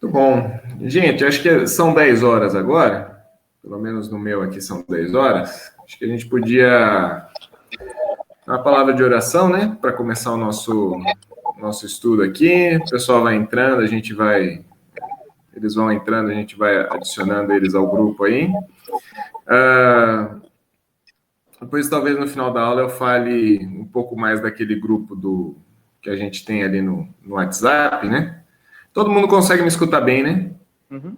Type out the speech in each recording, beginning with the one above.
Muito bom. Gente, acho que são 10 horas agora, pelo menos no meu aqui são 10 horas. Acho que a gente podia uma palavra de oração, né, para começar o nosso estudo aqui. O pessoal vai entrando, eles vão entrando, a gente vai adicionando eles ao grupo aí. Depois, talvez no final da aula eu fale um pouco mais daquele grupo que a gente tem ali no WhatsApp, né? Todo mundo consegue me escutar bem, né? Uhum.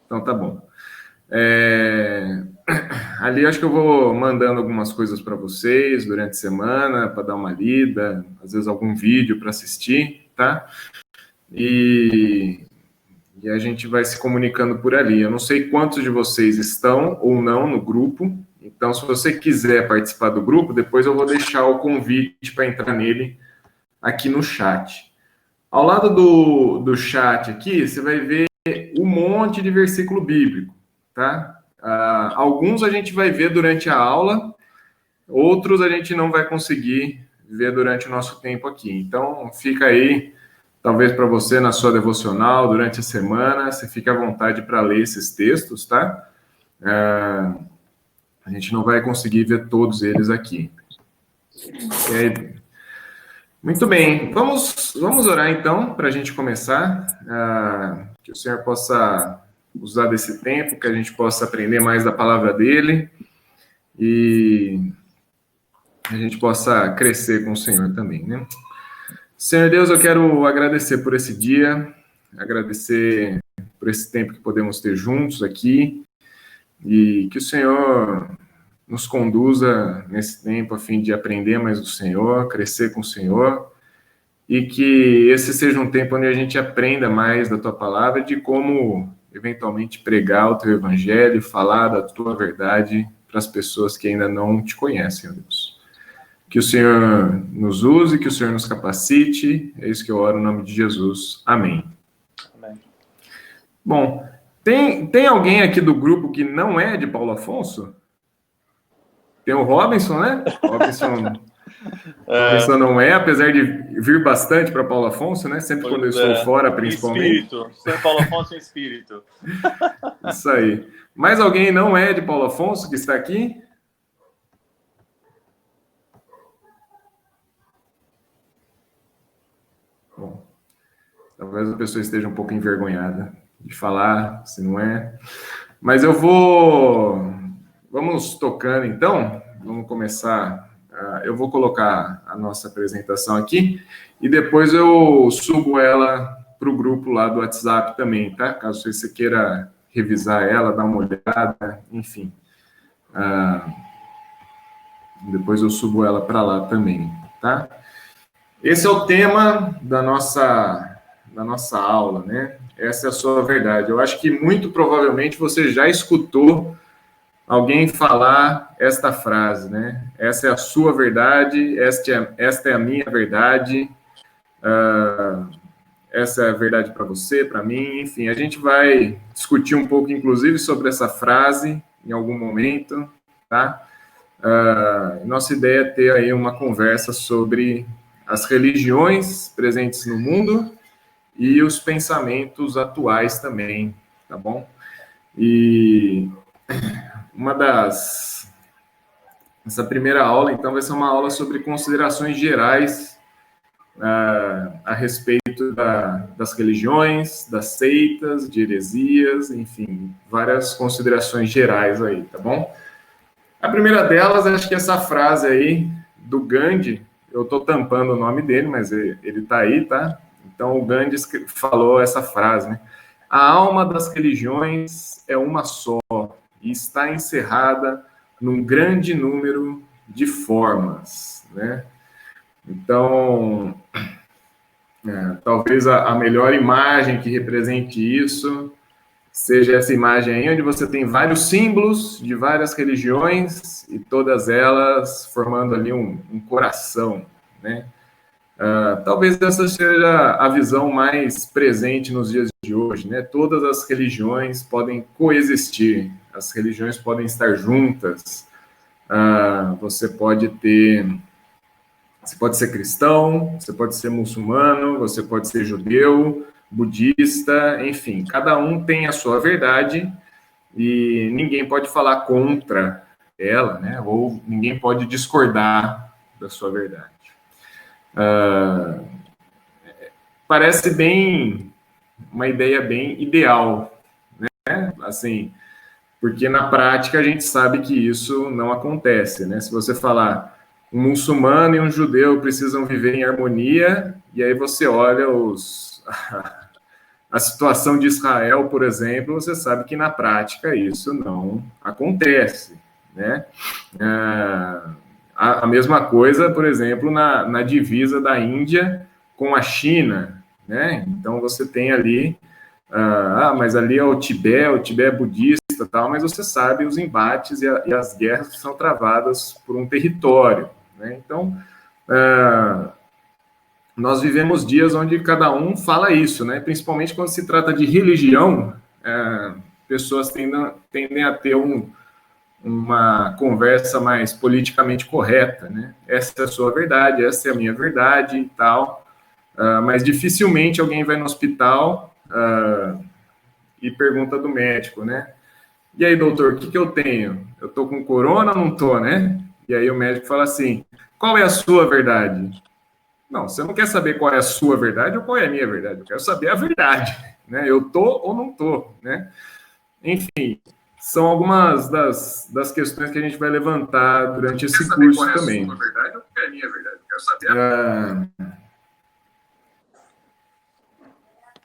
Então tá bom. Ali acho que eu vou mandando algumas coisas para vocês durante a semana, para dar uma lida, às vezes algum vídeo para assistir, tá? E a gente vai se comunicando por ali. Eu não sei quantos de vocês estão ou não no grupo, então se você quiser participar do grupo, depois eu vou deixar o convite para entrar nele aqui no chat. Ao lado do chat aqui, você vai ver um monte de versículo bíblico, tá? Alguns a gente vai ver durante a aula, outros a gente não vai conseguir ver durante o nosso tempo aqui. Então, fica aí, talvez para você, na sua devocional, durante a semana, você fica à vontade para ler esses textos, tá? A gente não vai conseguir ver todos eles aqui. Muito bem, vamos orar então, para a gente começar, que o Senhor possa usar desse tempo, que a gente possa aprender mais da palavra dele e a gente possa crescer com o Senhor também, né? Senhor Deus, eu quero agradecer por esse dia, agradecer por esse tempo que podemos ter juntos aqui e que o Senhor nos conduza nesse tempo a fim de aprender mais do Senhor, crescer com o Senhor e que esse seja um tempo onde a gente aprenda mais da Tua palavra e de como eventualmente pregar o Teu Evangelho, falar da Tua verdade para as pessoas que ainda não Te conhecem, ó Deus. Que o Senhor nos use, que o Senhor nos capacite. É isso que eu oro no nome de Jesus. Amém. Amém. Bom, tem alguém aqui do grupo que não é de Paulo Afonso? Tem o Robinson, né? Robinson não é, apesar de vir bastante para Paulo Afonso, né? Sempre quando eu estou fora, principalmente. Espírito. Sem Paulo Afonso em espírito. Isso aí. Mais alguém não é de Paulo Afonso que está aqui? Bom, talvez a pessoa esteja um pouco envergonhada de falar, se não é. Mas vamos tocando então. Vamos começar. Eu vou colocar a nossa apresentação aqui e depois eu subo ela para o grupo lá do WhatsApp também, tá? Caso você queira revisar ela, dar uma olhada, enfim. Depois eu subo ela para lá também, tá? Esse é o tema da nossa aula, né? Essa é a sua verdade. Eu acho que muito provavelmente você já escutou alguém falar esta frase, né? Essa é a sua verdade, esta é a minha verdade, essa é a verdade para você, para mim, enfim, a gente vai discutir um pouco, inclusive, sobre essa frase em algum momento, tá? Nossa ideia é ter aí uma conversa sobre as religiões presentes no mundo e os pensamentos atuais também, tá bom? E essa primeira aula, então, vai ser uma aula sobre considerações gerais a respeito das religiões, das seitas, de heresias, enfim, várias considerações gerais aí, tá bom? A primeira delas, acho que essa frase aí do Gandhi, eu estou tampando o nome dele, mas ele está aí, tá? Então, o Gandhi falou essa frase, né? A alma das religiões é uma só e está encerrada num grande número de formas, né? Então, talvez a melhor imagem que represente isso seja essa imagem aí, onde você tem vários símbolos de várias religiões e todas elas formando ali um coração, né? Talvez essa seja a visão mais presente nos dias de hoje, né? Todas as religiões podem coexistir, as religiões podem estar juntas. Você pode ser cristão, você pode ser muçulmano, você pode ser judeu, budista, enfim, cada um tem a sua verdade e ninguém pode falar contra ela, né? Ou ninguém pode discordar da sua verdade. Parece bem uma ideia bem ideal, né? Assim, porque na prática a gente sabe que isso não acontece, né? Se você falar um muçulmano e um judeu precisam viver em harmonia, e aí você olha a situação de Israel, por exemplo, você sabe que na prática isso não acontece, né? A mesma coisa, por exemplo, na divisa da Índia com a China, né? Então você tem ali, mas ali é o Tibete é budista, tal, mas você sabe os embates e as guerras que são travadas por um território, né? Então, nós vivemos dias onde cada um fala isso, né? Principalmente quando se trata de religião, pessoas tendem a ter uma conversa mais politicamente correta, né? Essa é a sua verdade, essa é a minha verdade e tal. Mas dificilmente alguém vai no hospital e pergunta do médico, né? E aí, doutor, o que eu tenho? Eu tô com corona ou não tô, né? E aí o médico fala assim, qual é a sua verdade? Não, você não quer saber qual é a sua verdade ou qual é a minha verdade. Eu quero saber a verdade, né? Eu tô ou não tô, né? Enfim, são algumas das questões que a gente vai levantar durante esse curso também. Qual é a sua verdade ou qual é a minha verdade? Eu quero saber.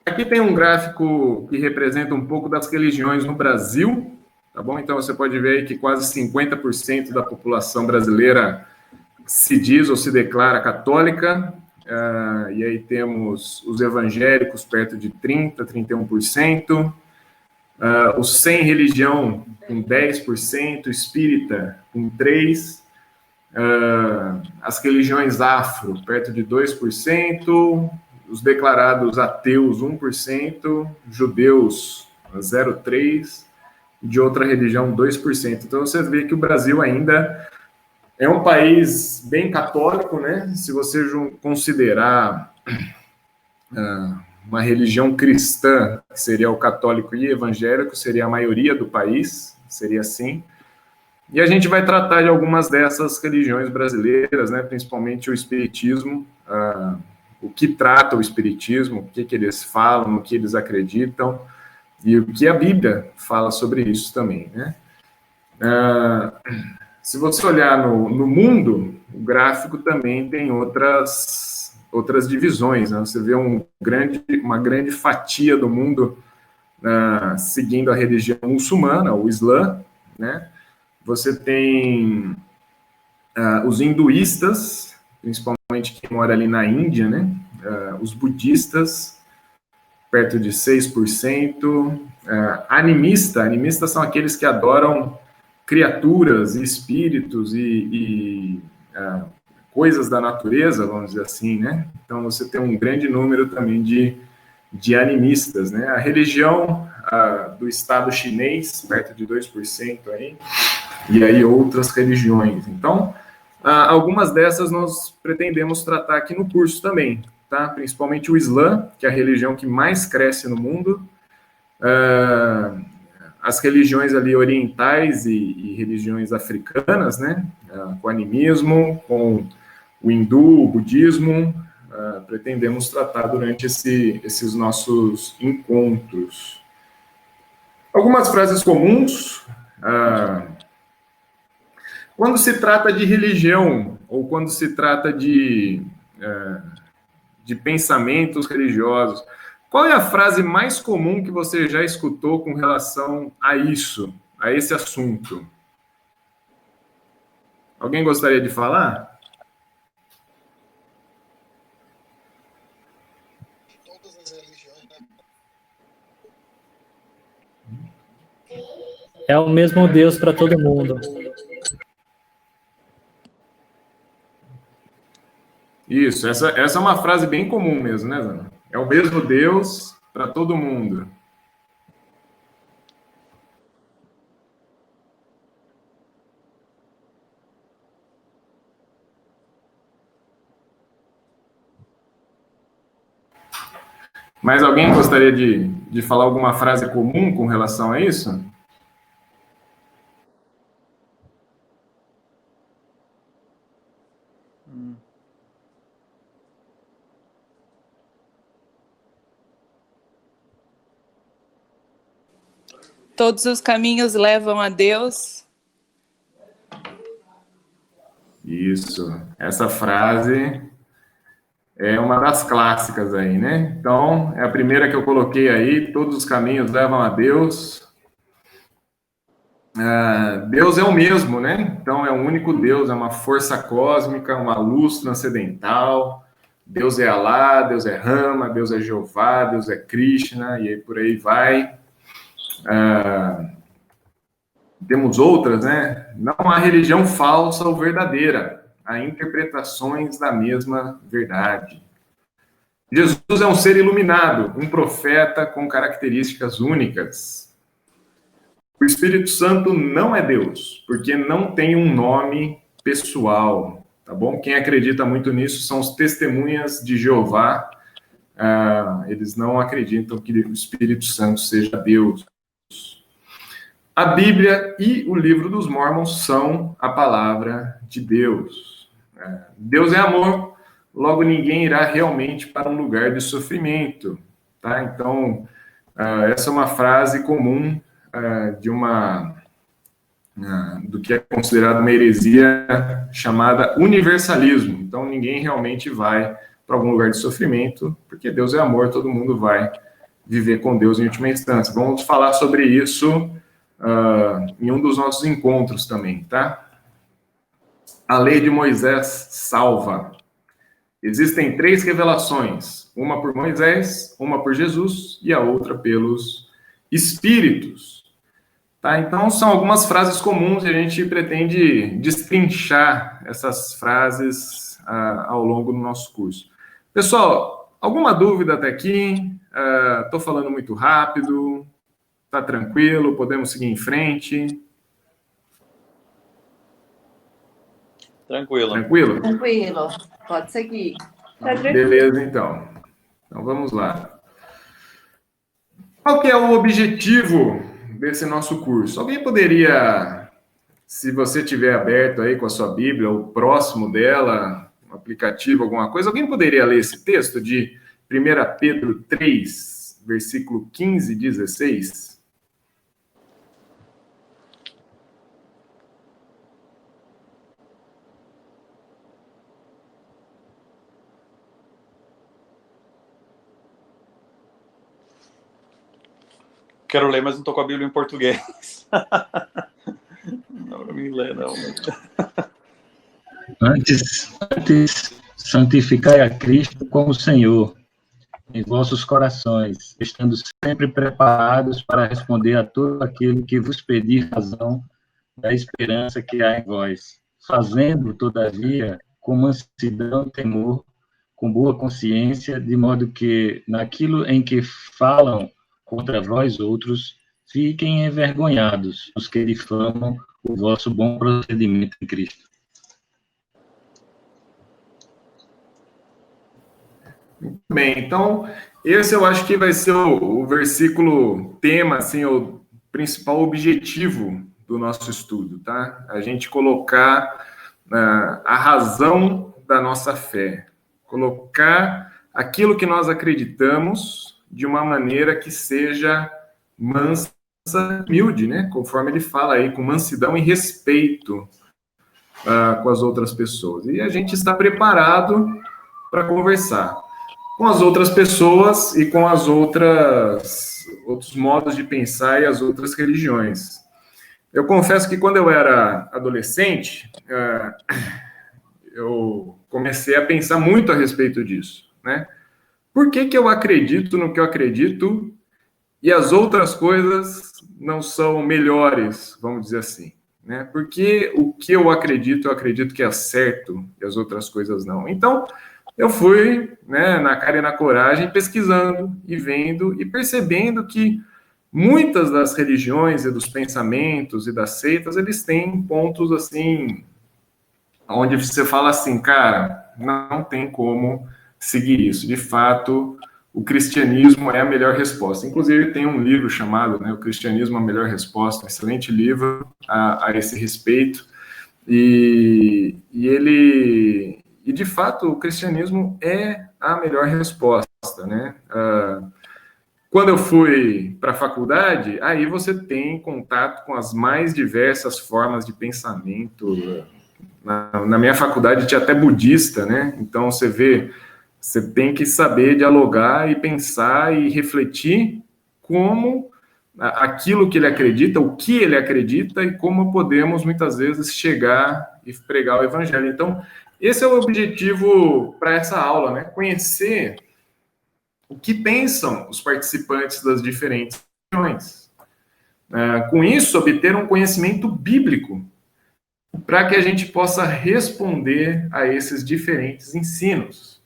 Aqui tem um gráfico que representa um pouco das religiões no Brasil, tá bom? Então você pode ver aí que quase 50% da população brasileira se diz ou se declara católica, e aí temos os evangélicos perto de 30%, 31%, os sem religião com 10%, espírita com 3%, as religiões afro perto de 2%, os declarados ateus 1%, judeus 0,3%, de outra religião 2%. Então você vê que o Brasil ainda é um país bem católico, né? Se você considerar uma religião cristã, que seria o católico e evangélico, seria a maioria do país, seria assim. E a gente vai tratar de algumas dessas religiões brasileiras, né? Principalmente o espiritismo, o que trata o espiritismo, o que eles falam, o que eles acreditam, e o que a Bíblia fala sobre isso também, né? Se você olhar no mundo, o gráfico também tem outras divisões, né? Você vê uma grande fatia do mundo seguindo a religião muçulmana, o Islã, né? Você tem os hinduístas, principalmente quem mora ali na Índia, né? Os budistas, perto de 6%. Animistas são aqueles que adoram criaturas, espíritos e coisas da natureza, vamos dizer assim, né? Então você tem um grande número também de animistas, né? A religião do Estado chinês, perto de 2% aí, e aí outras religiões. Então, algumas dessas nós pretendemos tratar aqui no curso também, tá? Principalmente o Islã, que é a religião que mais cresce no mundo, as religiões ali orientais e religiões africanas, né? Com o animismo, com o hindu, o budismo, pretendemos tratar durante esses nossos encontros. Algumas frases comuns. Quando se trata de religião, ou quando se trata de pensamentos religiosos, qual é a frase mais comum que você já escutou com relação a isso, a esse assunto? Alguém gostaria de falar? É o mesmo Deus para todo mundo. Isso, essa é uma frase bem comum mesmo, né, Zana? É o mesmo Deus para todo mundo. Mas alguém gostaria de falar alguma frase comum com relação a isso? Todos os caminhos levam a Deus. Isso, essa frase é uma das clássicas aí, né? Então, é a primeira que eu coloquei aí, todos os caminhos levam a Deus. Deus é o mesmo, né? Então, é um único Deus, é uma força cósmica, uma luz transcendental. Deus é Alá, Deus é Rama, Deus é Jeová, Deus é Krishna, e aí por aí vai. Temos outras, né? Não há religião falsa ou verdadeira. Há interpretações da mesma verdade. Jesus é um ser iluminado, um profeta com características únicas. O Espírito Santo não é Deus, porque não tem um nome pessoal, tá bom? Quem acredita muito nisso são os testemunhas de Jeová. Eles não acreditam que o Espírito Santo seja Deus. A Bíblia e o livro dos Mórmons são a palavra de Deus. Deus é amor, logo ninguém irá realmente para um lugar de sofrimento. Tá? Então, essa é uma frase comum do que é considerado uma heresia chamada universalismo. Então, ninguém realmente vai para algum lugar de sofrimento, porque Deus é amor, todo mundo vai viver com Deus em última instância. Vamos falar sobre isso em um dos nossos encontros também, tá? A lei de Moisés salva. Existem 3 revelações, uma por Moisés, uma por Jesus e a outra pelos Espíritos. Tá? Então, são algumas frases comuns e a gente pretende destrinchar essas frases ao longo do nosso curso. Pessoal, alguma dúvida até aqui? Estou falando muito rápido? Tá tranquilo? Podemos seguir em frente? Tranquilo. Tranquilo? Tranquilo, pode seguir. Beleza, então. Então, vamos lá. Qual que é o objetivo desse nosso curso? Alguém poderia, se você tiver aberto aí com a sua Bíblia, ou próximo dela, um aplicativo, alguma coisa, alguém poderia ler esse texto de 1 Pedro 3, versículo 15 e 16? Quero ler, mas não estou com a Bíblia em português. Não, para mim ler, não. Antes, santificai a Cristo como Senhor em vossos corações, estando sempre preparados para responder a todo aquele que vos pedir razão da esperança que há em vós, fazendo, todavia, com mansidão e temor, com boa consciência, de modo que, naquilo em que falam contra vós outros, fiquem envergonhados os que difamam o vosso bom procedimento em Cristo. Muito bem, então, esse eu acho que vai ser o versículo tema, assim, o principal objetivo do nosso estudo, tá? A gente colocar a razão da nossa fé, colocar aquilo que nós acreditamos de uma maneira que seja mansa, humilde, né? Conforme ele fala aí, com mansidão e respeito com as outras pessoas. E a gente está preparado para conversar com as outras pessoas e com as outros modos de pensar e as outras religiões. Eu confesso que quando eu era adolescente, eu comecei a pensar muito a respeito disso, né? Por que eu acredito no que eu acredito e as outras coisas não são melhores, vamos dizer assim, né? Porque o que eu acredito que é certo e as outras coisas não. Então, eu fui, né, na cara e na coragem, pesquisando e vendo e percebendo que muitas das religiões e dos pensamentos e das seitas, eles têm pontos assim, onde você fala assim, cara, não tem como seguir isso. De fato, o cristianismo é a melhor resposta. Inclusive, tem um livro chamado, né, O Cristianismo a Melhor Resposta, um excelente livro a esse respeito. E de fato, o cristianismo é a melhor resposta, né? Quando eu fui para a faculdade, aí você tem contato com as mais diversas formas de pensamento. Na minha faculdade tinha até budista, né? Então você vê, você tem que saber dialogar e pensar e refletir como aquilo que ele acredita, o que ele acredita e como podemos muitas vezes chegar e pregar o evangelho. Então, esse é o objetivo para essa aula, né? Conhecer o que pensam os participantes das diferentes religiões. Com isso, obter um conhecimento bíblico para que a gente possa responder a esses diferentes ensinos.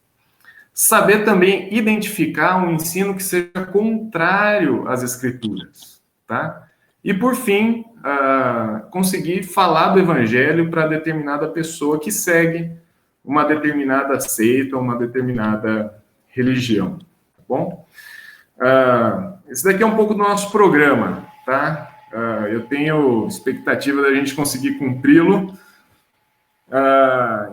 Saber também identificar um ensino que seja contrário às escrituras, tá? E, por fim, conseguir falar do evangelho para determinada pessoa que segue uma determinada seita, uma determinada religião, tá bom? Esse daqui é um pouco do nosso programa, tá? Eu tenho expectativa da gente conseguir cumpri-lo.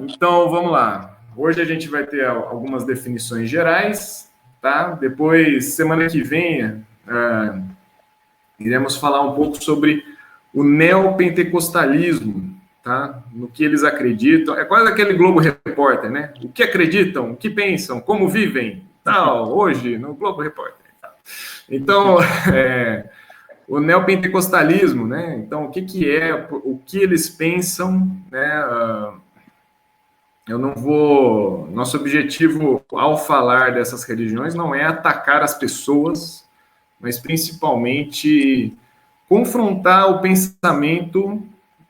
Então, vamos lá. Hoje a gente vai ter algumas definições gerais, tá? Depois, semana que vem, iremos falar um pouco sobre o neopentecostalismo, tá? No que eles acreditam. É quase aquele Globo Repórter, né? O que acreditam, o que pensam, como vivem, tal, hoje no Globo Repórter. Então, o neopentecostalismo, né? Então, o que é, o que eles pensam, né? Eu não vou... Nosso objetivo, ao falar dessas religiões, não é atacar as pessoas, mas principalmente confrontar o pensamento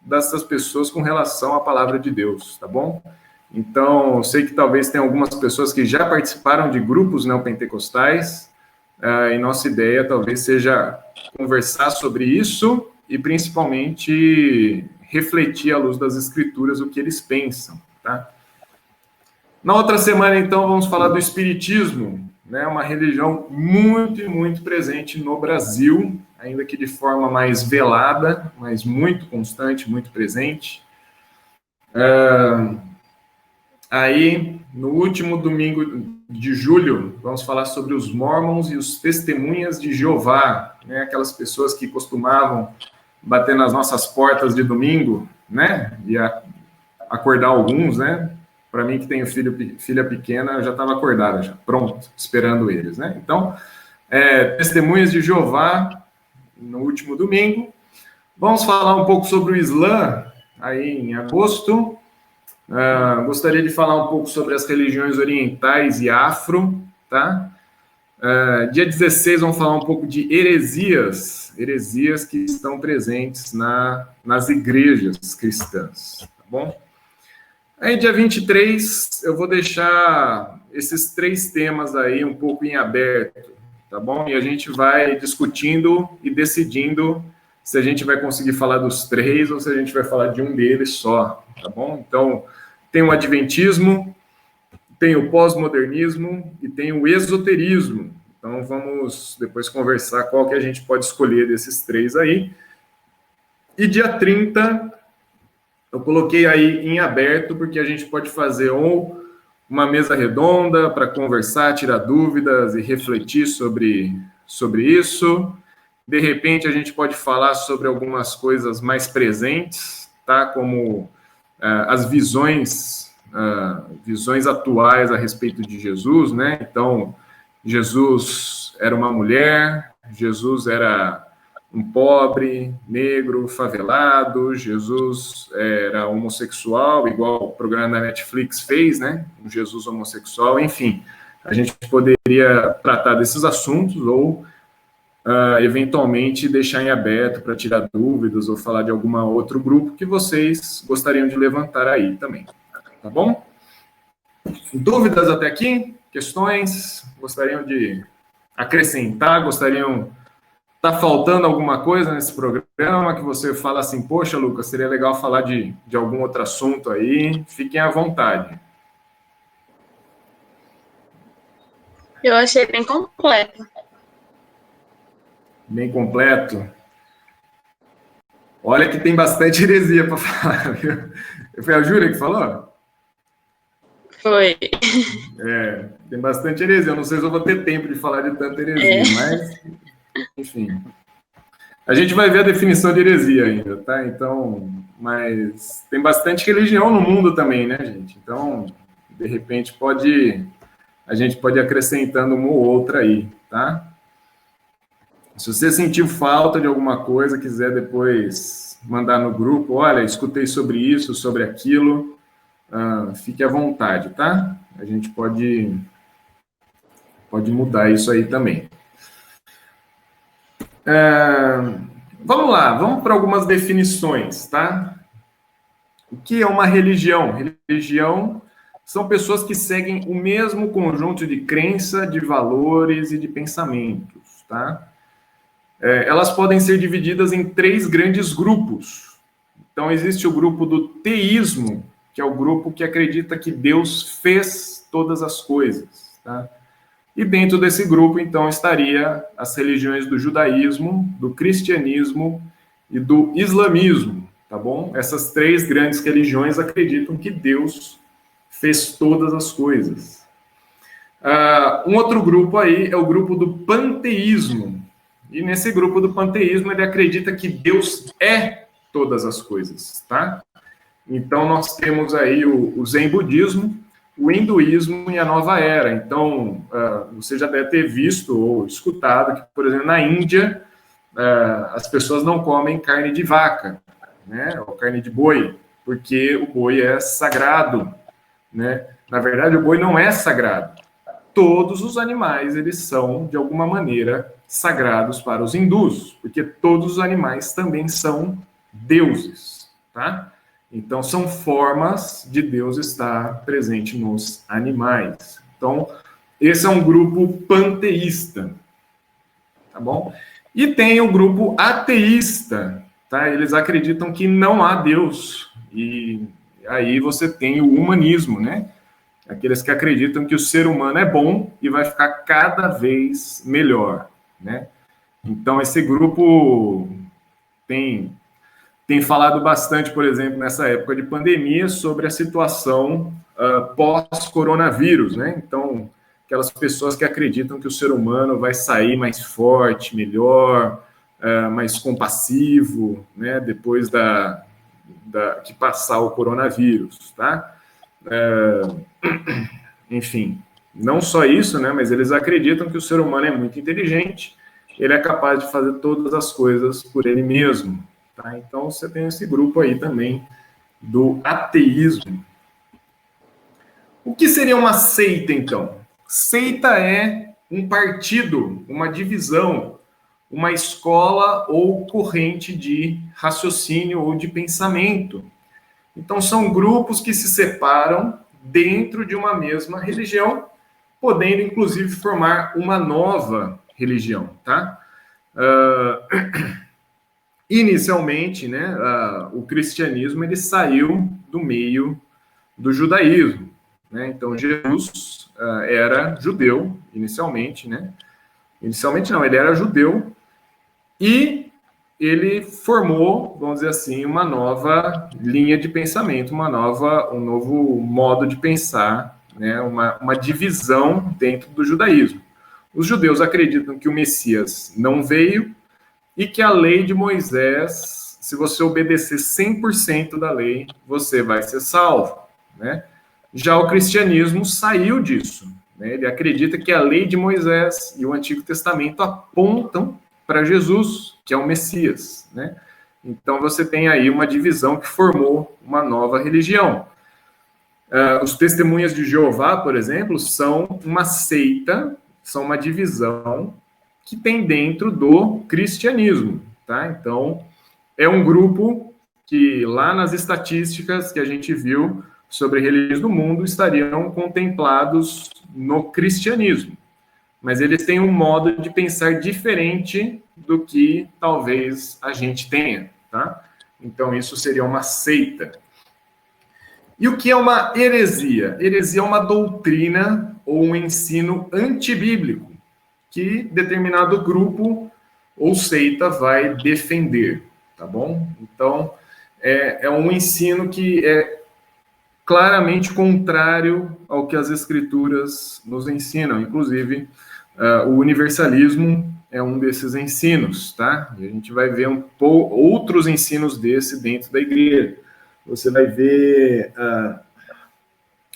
dessas pessoas com relação à palavra de Deus, tá bom? Então, eu sei que talvez tenha algumas pessoas que já participaram de grupos neopentecostais, e nossa ideia talvez seja conversar sobre isso e principalmente refletir à luz das escrituras o que eles pensam, tá? Na outra semana, então, vamos falar do espiritismo, né? Uma religião muito, muito presente no Brasil, ainda que de forma mais velada, mas muito constante, muito presente. Aí, no último domingo de julho, vamos falar sobre os Mormons e os Testemunhas de Jeová, né? Aquelas pessoas que costumavam bater nas nossas portas de domingo, né? E acordar alguns, né? Para mim, que tenho filha pequena, eu já estava acordada, já pronto, esperando eles, né? Então, Testemunhas de Jeová, no último domingo. Vamos falar um pouco sobre o Islã, aí em agosto. Gostaria de falar um pouco sobre as religiões orientais e afro, tá? Dia 16, vamos falar um pouco de heresias que estão presentes nas igrejas cristãs, tá bom? Aí, dia 23, eu vou deixar esses 3 temas aí um pouco em aberto, tá bom? E a gente vai discutindo e decidindo se a gente vai conseguir falar dos 3 ou se a gente vai falar de um deles só, tá bom? Então, tem o adventismo, tem o pós-modernismo e tem o esoterismo. Então, vamos depois conversar qual que a gente pode escolher desses 3 aí. E dia 30... eu coloquei aí em aberto, porque a gente pode fazer ou uma mesa redonda para conversar, tirar dúvidas e refletir sobre isso. De repente, a gente pode falar sobre algumas coisas mais presentes, tá? Como as visões atuais a respeito de Jesus, né? Então, Jesus era uma mulher, Jesus era um pobre, negro, favelado, Jesus era homossexual, igual o programa da Netflix fez, né? Um Jesus homossexual, enfim. A gente poderia tratar desses assuntos ou eventualmente deixar em aberto para tirar dúvidas ou falar de algum outro grupo que vocês gostariam de levantar aí também. Tá bom? Dúvidas até aqui? Questões? Gostariam de acrescentar? Gostariam... Tá faltando alguma coisa nesse programa que você fala assim, poxa, Lucas, seria legal falar de algum outro assunto aí? Fiquem à vontade. Eu achei bem completo. Bem completo. Olha que tem bastante heresia para falar, viu? Foi a Júlia que falou? Foi. Tem bastante heresia. Eu não sei se eu vou ter tempo de falar de tanta heresia, mas, enfim. A gente vai ver a definição de heresia ainda, tá? Então, mas tem bastante religião no mundo também, né, gente? Então, de repente, a gente pode ir acrescentando uma ou outra aí, tá? Se você sentiu falta de alguma coisa, quiser depois mandar no grupo, olha, escutei sobre isso, sobre aquilo, fique à vontade, tá? A gente pode mudar isso aí também. Vamos lá, vamos para algumas definições, tá? O que é uma religião? Religião são pessoas que seguem o mesmo conjunto de crença, de valores e de pensamentos, tá? Elas podem ser divididas em 3 grandes grupos. Então, existe o grupo do teísmo, que é o grupo que acredita que Deus fez todas as coisas, tá? E dentro desse grupo, então, estaria as religiões do judaísmo, do cristianismo e do islamismo, tá bom? Essas 3 grandes religiões acreditam que Deus fez todas as coisas. Um outro grupo aí é o grupo do panteísmo. E nesse grupo do panteísmo, ele acredita que Deus é todas as coisas, tá? Então, nós temos aí o Zen budismo, o hinduísmo e a nova era. Então, você já deve ter visto ou escutado que, por exemplo, na Índia, as pessoas não comem carne de vaca, né, ou carne de boi, porque o boi é sagrado, né? Na verdade, o boi não é sagrado. Todos os animais, eles são, de alguma maneira, sagrados para os hindus, porque todos os animais também são deuses, tá? Então, são formas de Deus estar presente nos animais. Então, esse é um grupo panteísta, tá bom? E tem o grupo ateísta, tá? Eles acreditam que não há Deus. E aí você tem o humanismo, né? Aqueles que acreditam que o ser humano é bom e vai ficar cada vez melhor, né? Então, esse grupo tem falado bastante, por exemplo, nessa época de pandemia, sobre a situação pós-coronavírus, né? Então, aquelas pessoas que acreditam que o ser humano vai sair mais forte, melhor, mais compassivo, né? Depois que passar o coronavírus, tá? Enfim, não só isso, né? Mas eles acreditam que o ser humano é muito inteligente, ele é capaz de fazer todas as coisas por ele mesmo. Tá? Então, você tem esse grupo aí também do ateísmo. O que seria uma seita, então? Seita é um partido, uma divisão, uma escola ou corrente de raciocínio ou de pensamento. Então, são grupos que se separam dentro de uma mesma religião, podendo, inclusive, formar uma nova religião, tá? Inicialmente, né, o cristianismo ele saiu do meio do judaísmo, né? Então Jesus era judeu inicialmente, né? Inicialmente não, ele era judeu e ele formou, vamos dizer assim, uma nova linha de pensamento, um novo modo de pensar, né? Uma divisão dentro do judaísmo. Os judeus acreditam que o Messias não veio e que a lei de Moisés, se você obedecer 100% da lei, você vai ser salvo, né? Já o cristianismo saiu disso, né? Ele acredita que a lei de Moisés e o Antigo Testamento apontam para Jesus, que é o Messias, né? Então você tem aí uma divisão que formou uma nova religião. Os Testemunhas de Jeová, por exemplo, são uma seita, são uma divisão que tem dentro do cristianismo, tá? Então, é um grupo que lá nas estatísticas que a gente viu sobre religiões do mundo estariam contemplados no cristianismo. Mas eles têm um modo de pensar diferente do que talvez a gente tenha, tá? Então, isso seria uma seita. E o que é uma heresia? Heresia é uma doutrina ou um ensino antibíblico que determinado grupo ou seita vai defender, tá bom? Então, é um ensino que é claramente contrário ao que as escrituras nos ensinam. Inclusive, o universalismo é um desses ensinos, tá? E a gente vai ver outros ensinos desse dentro da igreja. Você vai ver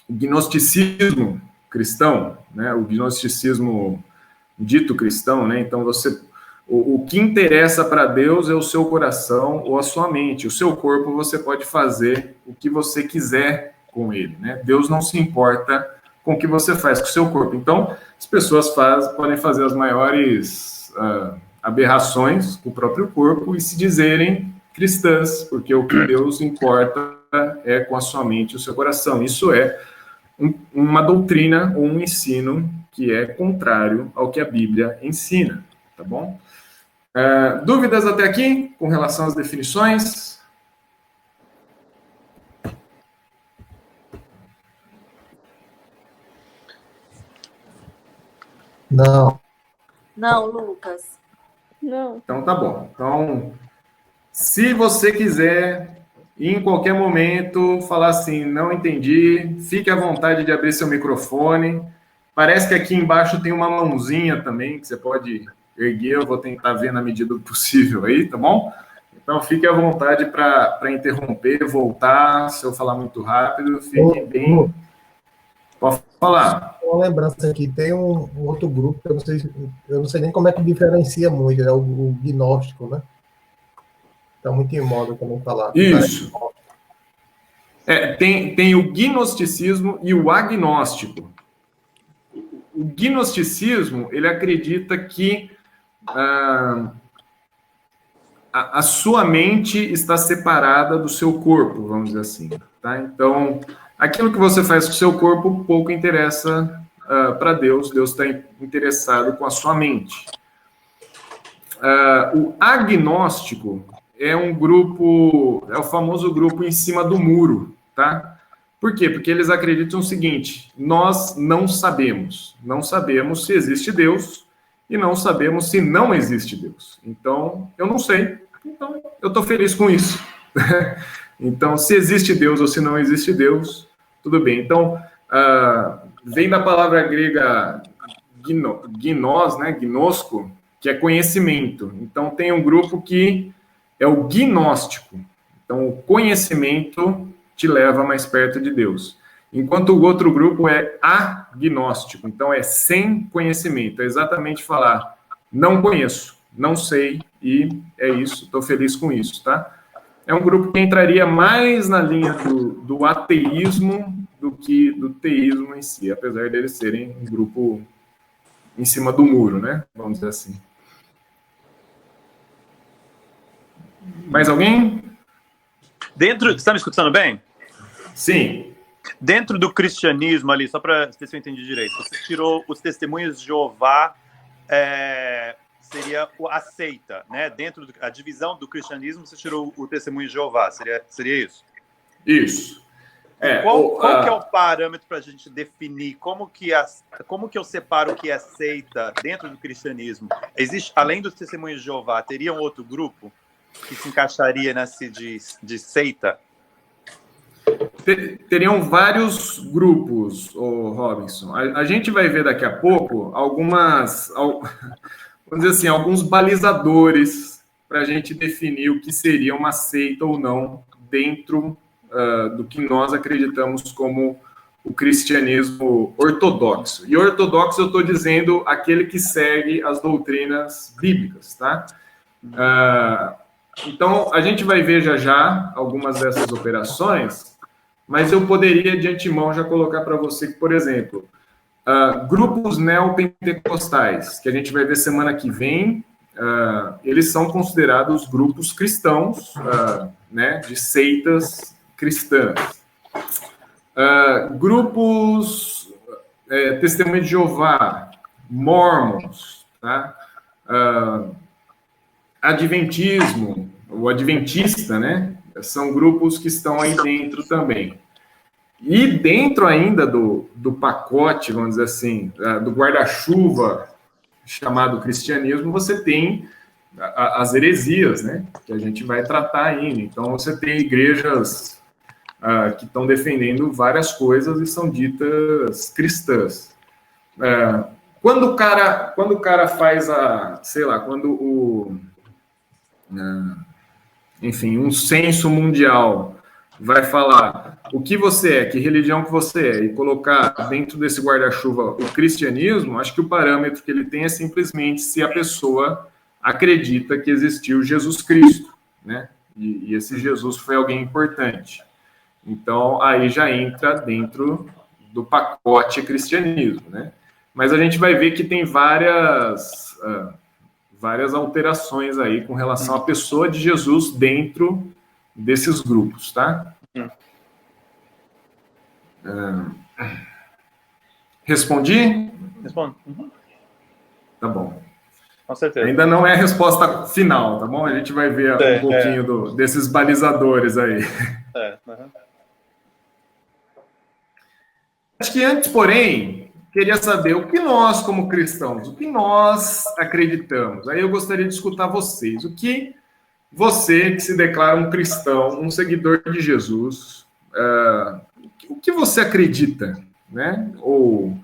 o gnosticismo cristão, né? O gnosticismo dito cristão, né? Então, o que interessa para Deus é o seu coração ou a sua mente. O seu corpo, você pode fazer o que você quiser com ele, né? Deus não se importa com o que você faz com o seu corpo. Então, as pessoas podem fazer as maiores aberrações com o próprio corpo e se dizerem cristãs, porque o que Deus importa é com a sua mente e o seu coração. Isso é uma doutrina ou um ensino que é contrário ao que a Bíblia ensina, tá bom? Dúvidas até aqui com relação às definições? Não. Não, Lucas. Não. Então tá bom. Então, se você quiser, em qualquer momento, falar assim, não entendi, fique à vontade de abrir seu microfone. Parece que aqui embaixo tem uma mãozinha também, que você pode erguer, eu vou tentar ver na medida do possível aí, tá bom? Então, fique à vontade para interromper, voltar, se eu falar muito rápido, fique bem... Pode falar. Uma lembrança aqui, tem um outro grupo, que eu não sei nem como é que diferencia muito, é o gnóstico, né? Está muito em moda também falar. Isso. Tem o gnosticismo e o agnóstico. O gnosticismo, ele acredita que a sua mente está separada do seu corpo, vamos dizer assim, tá? Então, aquilo que você faz com o seu corpo pouco interessa para Deus. Deus está interessado com a sua mente. O agnóstico é um grupo, é o famoso grupo em cima do muro, tá? Por quê? Porque eles acreditam o seguinte: nós não sabemos se existe Deus e não sabemos se não existe Deus. Então, eu não sei, então eu estou feliz com isso. Então, se existe Deus ou se não existe Deus, tudo bem. Então, vem da palavra grega gnos, né, gnosco, que é conhecimento. Então, tem um grupo que é o gnóstico. Então, o conhecimento te leva mais perto de Deus. Enquanto o outro grupo é agnóstico. Então, é sem conhecimento. É exatamente falar, não conheço, não sei, e é isso, estou feliz com isso, tá? É um grupo que entraria mais na linha do ateísmo do que do teísmo em si, apesar deles serem um grupo em cima do muro, né? Vamos dizer assim. Mais alguém? Você está me escutando bem? Sim. Dentro do cristianismo ali, só para ver se eu entendi direito, você tirou os testemunhos de Jeová, seria a seita, né? Dentro da divisão do cristianismo, você tirou o testemunho de Jeová, seria isso? Isso. Qual que é o parâmetro para a gente definir como que eu separo o que é seita dentro do cristianismo? Existe, além dos testemunhos de Jeová, teria um outro grupo que se encaixaria nesse de seita? Teriam vários grupos, Robinson. A gente vai ver daqui a pouco vamos dizer assim, alguns balizadores para a gente definir o que seria uma seita ou não dentro do que nós acreditamos como o cristianismo ortodoxo. E ortodoxo eu estou dizendo aquele que segue as doutrinas bíblicas, tá? Então, a gente vai ver já algumas dessas operações, mas eu poderia, de antemão, já colocar para você que, por exemplo, Grupos neopentecostais, que a gente vai ver semana que vem, eles são considerados grupos cristãos, né, de seitas cristãs. Grupos Testemunho de Jeová, Mormons, tá? Adventismo, o Adventista, né? São grupos que estão aí dentro também. E dentro ainda do pacote, vamos dizer assim, do guarda-chuva chamado cristianismo, você tem as heresias, né? Que a gente vai tratar ainda. Então, você tem igrejas que estão defendendo várias coisas e são ditas cristãs. Quando o cara faz enfim, um censo mundial vai falar o que você é, que religião que você é, e colocar dentro desse guarda-chuva o cristianismo, acho que o parâmetro que ele tem é simplesmente se a pessoa acredita que existiu Jesus Cristo, né? E esse Jesus foi alguém importante. Então, aí já entra dentro do pacote cristianismo, né? Mas a gente vai ver que tem várias alterações aí com relação à pessoa de Jesus dentro desses grupos, tá? Respondi? Respondo. Tá bom. Com certeza. Ainda não é a resposta final, tá bom? A gente vai ver um pouquinho desses balizadores aí. Acho que antes, porém, queria saber o que nós, como cristãos, o que nós acreditamos. Aí eu gostaria de escutar vocês. O que você, que se declara um cristão, um seguidor de Jesus, o que você acredita, né? Ou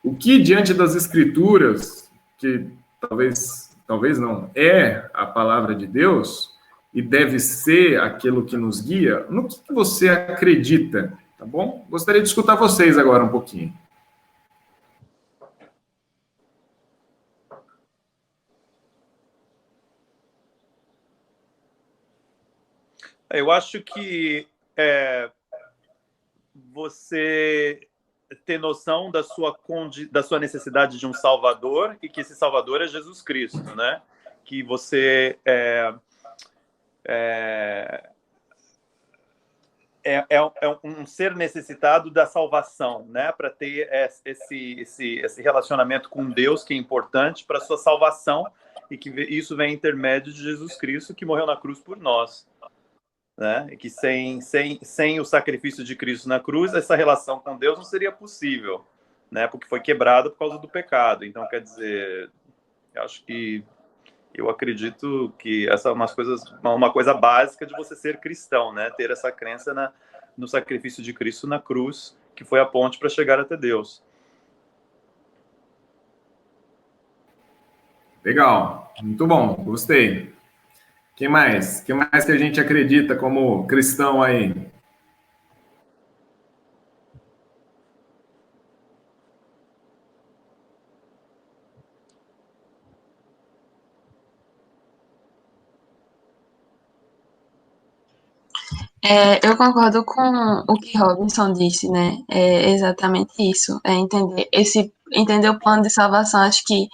o que, diante das Escrituras, que talvez não, é a palavra de Deus e deve ser aquilo que nos guia, no que você acredita, tá bom? Gostaria de escutar vocês agora um pouquinho. Eu acho que você ter noção da sua necessidade de um Salvador e que esse Salvador é Jesus Cristo, né? Que você um ser necessitado da salvação, né? Para ter esse relacionamento com Deus que é importante para a sua salvação e que isso vem intermédio de Jesus Cristo que morreu na cruz por nós. Né? E que sem o sacrifício de Cristo na cruz, essa relação com Deus não seria possível, né? Porque foi quebrada por causa do pecado. Então, quer dizer, eu acredito que essa é uma coisa básica de você ser cristão, né? Ter essa crença no sacrifício de Cristo na cruz, que foi a ponte para chegar até Deus. Legal, muito bom, gostei. Quem mais? Quem mais que a gente acredita como cristão aí? Eu concordo com o que Robinson disse, né? É exatamente isso. Entender o plano de salvação, acho que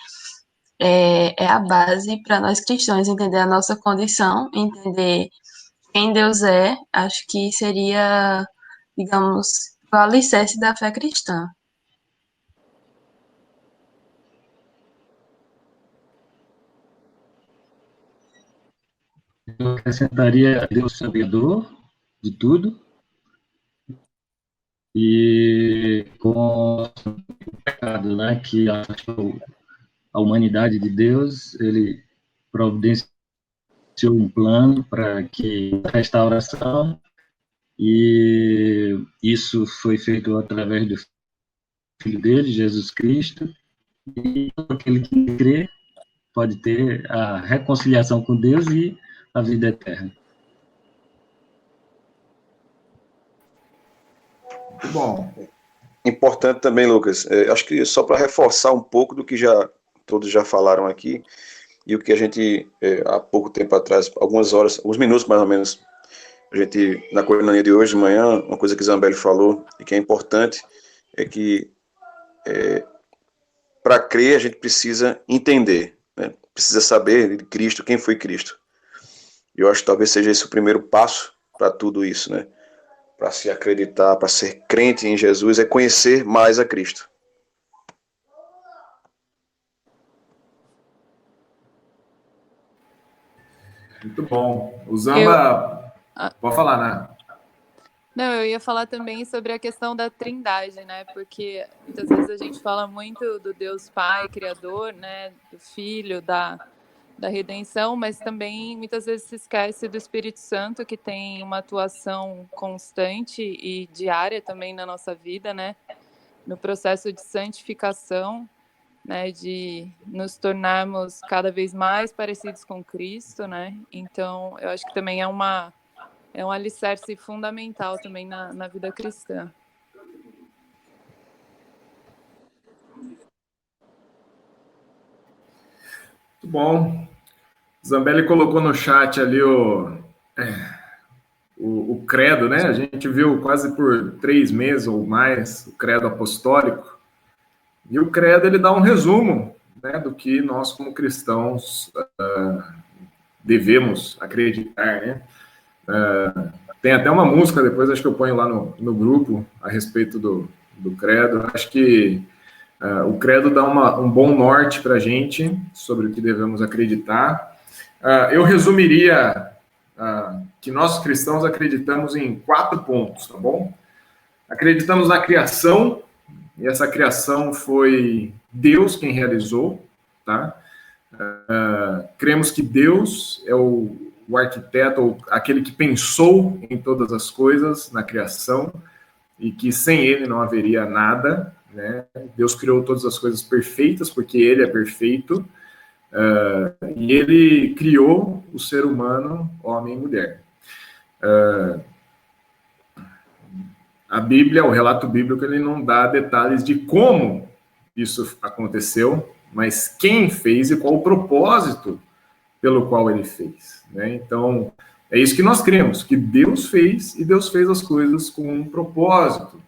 é a base para nós cristãos, entender a nossa condição, entender quem Deus é, acho que seria, digamos, o alicerce da fé cristã. Eu acrescentaria Deus sabedor de tudo e com o pecado, né, que a humanidade de Deus, ele providenciou um plano para que a restauração, e isso foi feito através do Filho dele, Jesus Cristo, e aquele que crê pode ter a reconciliação com Deus e a vida eterna. Muito bom. Importante também, Lucas, acho que só para reforçar um pouco do que todos já falaram aqui, e o que a gente, há pouco tempo atrás, alguns minutos mais ou menos, a gente, na coinonia de hoje de manhã, uma coisa que Zambelli falou, e que é importante, é que para crer, a gente precisa entender, né? Precisa saber de Cristo, quem foi Cristo. E eu acho que talvez seja esse o primeiro passo para tudo isso, né? Para se acreditar, para ser crente em Jesus, é conhecer mais a Cristo. Muito bom. O Zamba... Pode falar, né? Não, eu ia falar também sobre a questão da trindade, né? Porque muitas vezes a gente fala muito do Deus Pai, Criador, né? Do Filho, da redenção, mas também muitas vezes se esquece do Espírito Santo, que tem uma atuação constante e diária também na nossa vida, né? No processo de santificação, né? De nos tornarmos cada vez mais parecidos com Cristo, né? Então, eu acho que também é um alicerce fundamental também na vida cristã. Muito bom. Zambelli colocou no chat ali o credo, né? A gente viu quase por 3 meses ou mais o credo apostólico. E o credo, ele dá um resumo, né, do que nós, como cristãos, devemos acreditar, né? Tem até uma música, depois acho que eu ponho lá no grupo, a respeito do credo. Acho que o credo dá um bom norte para a gente sobre o que devemos acreditar. Eu resumiria que nós cristãos acreditamos em 4 pontos, tá bom? Acreditamos na criação, e essa criação foi Deus quem realizou, tá? Cremos que Deus é o arquiteto, ou aquele que pensou em todas as coisas na criação, e que sem ele não haveria nada, né? Deus criou todas as coisas perfeitas, porque ele é perfeito, e ele criou o ser humano, homem e mulher. A Bíblia, o relato bíblico, ele não dá detalhes de como isso aconteceu, mas quem fez e qual o propósito pelo qual ele fez, né? Então, é isso que nós cremos, que Deus fez, e Deus fez as coisas com um propósito.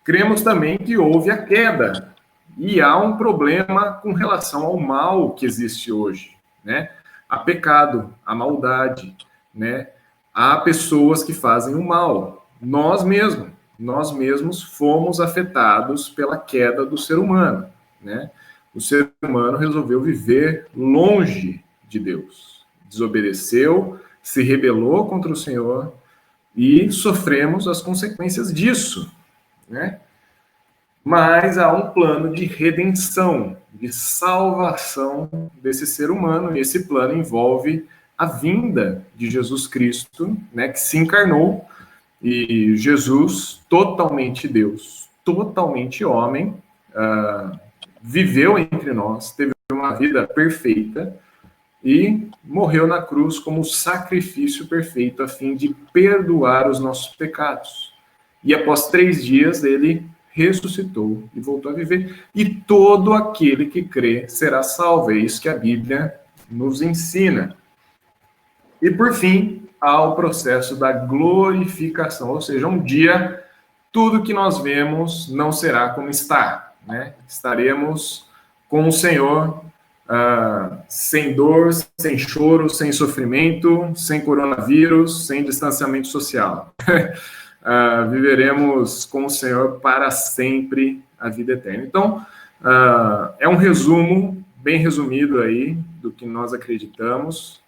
Cremos também que houve a queda, e há um problema com relação ao mal que existe hoje, né? Há pecado, há maldade, né? Há pessoas que fazem o mal. Nós mesmos fomos afetados pela queda do ser humano, né? O ser humano resolveu viver longe de Deus, desobedeceu, se rebelou contra o Senhor e sofremos as consequências disso, né? Mas há um plano de redenção, de salvação desse ser humano, e esse plano envolve a vinda de Jesus Cristo, né, que se encarnou, e Jesus, totalmente Deus, totalmente homem, viveu entre nós, teve uma vida perfeita e morreu na cruz como sacrifício perfeito a fim de perdoar os nossos pecados. E após 3 dias ele ressuscitou e voltou a viver. E todo aquele que crê será salvo. É isso que a Bíblia nos ensina. E por fim, há o processo da glorificação, ou seja, um dia tudo que nós vemos não será como está, né? Estaremos com o Senhor, sem dor, sem choro, sem sofrimento, sem coronavírus, sem distanciamento social. Viveremos com o Senhor para sempre a vida eterna. Então, é um resumo, bem resumido aí, do que nós acreditamos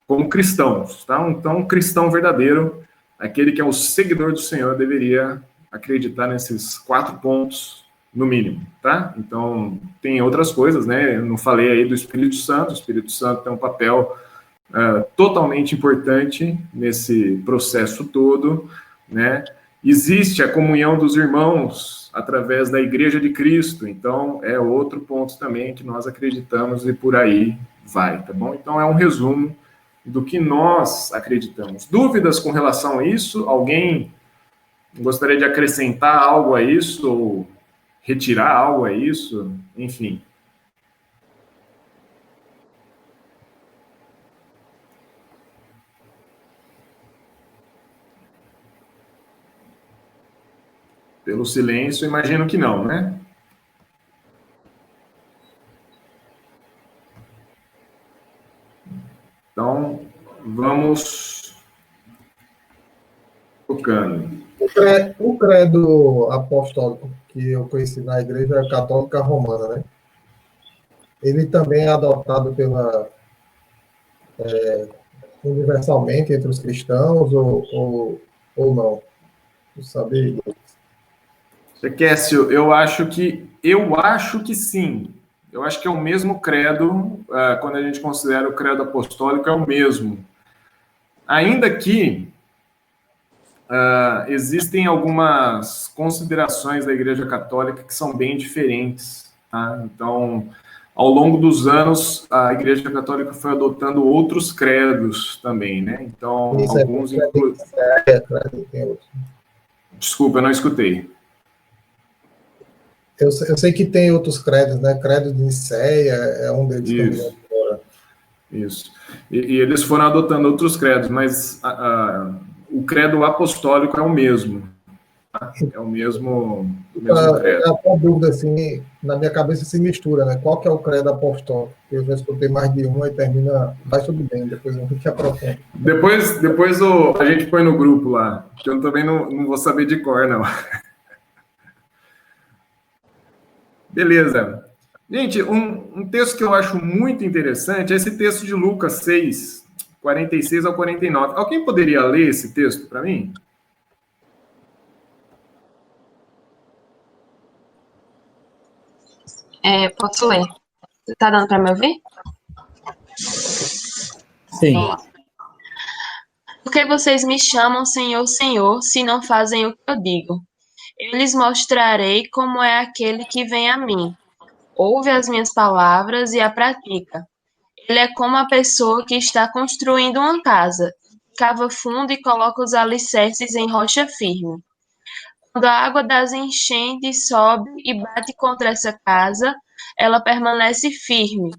como cristãos, tá? Então, um cristão verdadeiro, aquele que é o seguidor do Senhor, deveria acreditar nesses 4 pontos, no mínimo, tá? Então, tem outras coisas, né? Eu não falei aí do Espírito Santo. O Espírito Santo tem um papel totalmente importante nesse processo todo, né? Existe a comunhão dos irmãos através da Igreja de Cristo, então é outro ponto também que nós acreditamos, e por aí vai, tá bom? Então é um resumo do que nós acreditamos. Dúvidas com relação a isso? Alguém gostaria de acrescentar algo a isso, ou retirar algo a isso? Enfim. Pelo silêncio, imagino que não, né? iremos tocando. O credo apostólico que eu conheci na Igreja Católica Romana, né? Ele também é adotado universalmente entre os cristãos ou não? Não sabia. Kécio, eu acho que sim. Eu acho que é o mesmo credo, quando a gente considera o credo apostólico, é o mesmo. Ainda que existem algumas considerações da Igreja Católica que são bem diferentes, tá? Então, ao longo dos anos, a Igreja Católica foi adotando outros credos também, né? Então, Isso alguns... Desculpa, eu não escutei. Eu sei que tem outros credos, né? Credo de Nicéia é um deles Isso. também. Isso. E eles foram adotando outros credos, mas o credo apostólico é o mesmo. Tá? É o mesmo credo. A dúvida, assim, na minha cabeça se mistura, né? Qual que é o credo apostólico? Eu já escutei mais de um e termina... Mas tudo bem, depois eu te aprofundo. Depois a gente põe no grupo lá, que eu também não vou saber de cor, não. Beleza. Gente, um texto que eu acho muito interessante é esse texto de Lucas 6, 46 ao 49. Alguém poderia ler esse texto para mim? Posso ler. Tá dando para me ouvir? Sim. Porque vocês me chamam Senhor, Senhor, se não fazem o que eu digo. Eu lhes mostrarei como é aquele que vem a mim. Ouve as minhas palavras e a pratica. Ele é como a pessoa que está construindo uma casa. Cava fundo e coloca os alicerces em rocha firme. Quando a água das enchentes sobe e bate contra essa casa, ela permanece firme,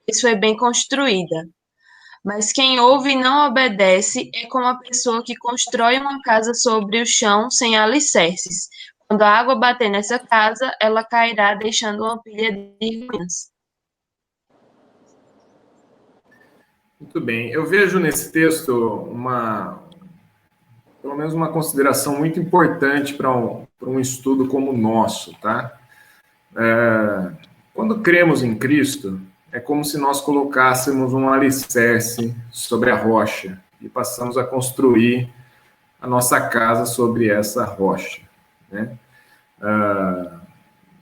pois foi bem construída. Mas quem ouve e não obedece é como a pessoa que constrói uma casa sobre o chão sem alicerces. Quando a água bater nessa casa, ela cairá, deixando uma pilha de ruínas. Muito bem. Eu vejo nesse texto pelo menos uma consideração muito importante para um estudo como o nosso, tá? Quando cremos em Cristo, é como se nós colocássemos um alicerce sobre a rocha e passamos a construir a nossa casa sobre essa rocha, né?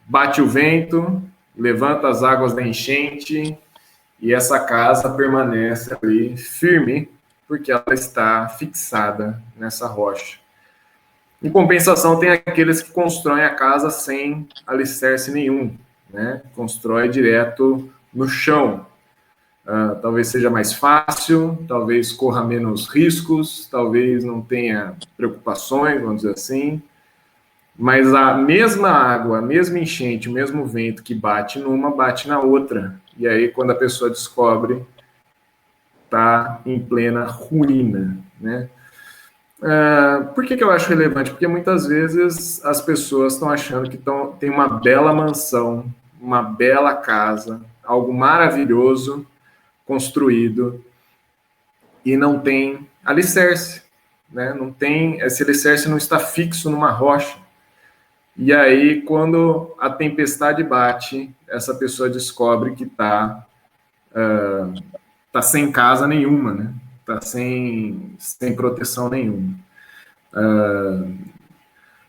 Bate o vento, levanta as águas da enchente e essa casa permanece ali firme porque ela está fixada nessa rocha. Em compensação, tem aqueles que constroem a casa sem alicerce nenhum, né? Constrói direto no chão. Talvez seja mais fácil, talvez corra menos riscos, talvez não tenha preocupações, vamos dizer assim, mas a mesma água, a mesma enchente, o mesmo vento que bate numa, bate na outra. E aí, quando a pessoa descobre, está em plena ruína, né? Por que eu acho relevante? Porque muitas vezes as pessoas estão achando que tem uma bela mansão, uma bela casa, algo maravilhoso construído e não tem alicerce, né? Não tem, esse alicerce não está fixo numa rocha. E aí, quando a tempestade bate, essa pessoa descobre que está sem casa nenhuma, né? Está sem proteção nenhuma.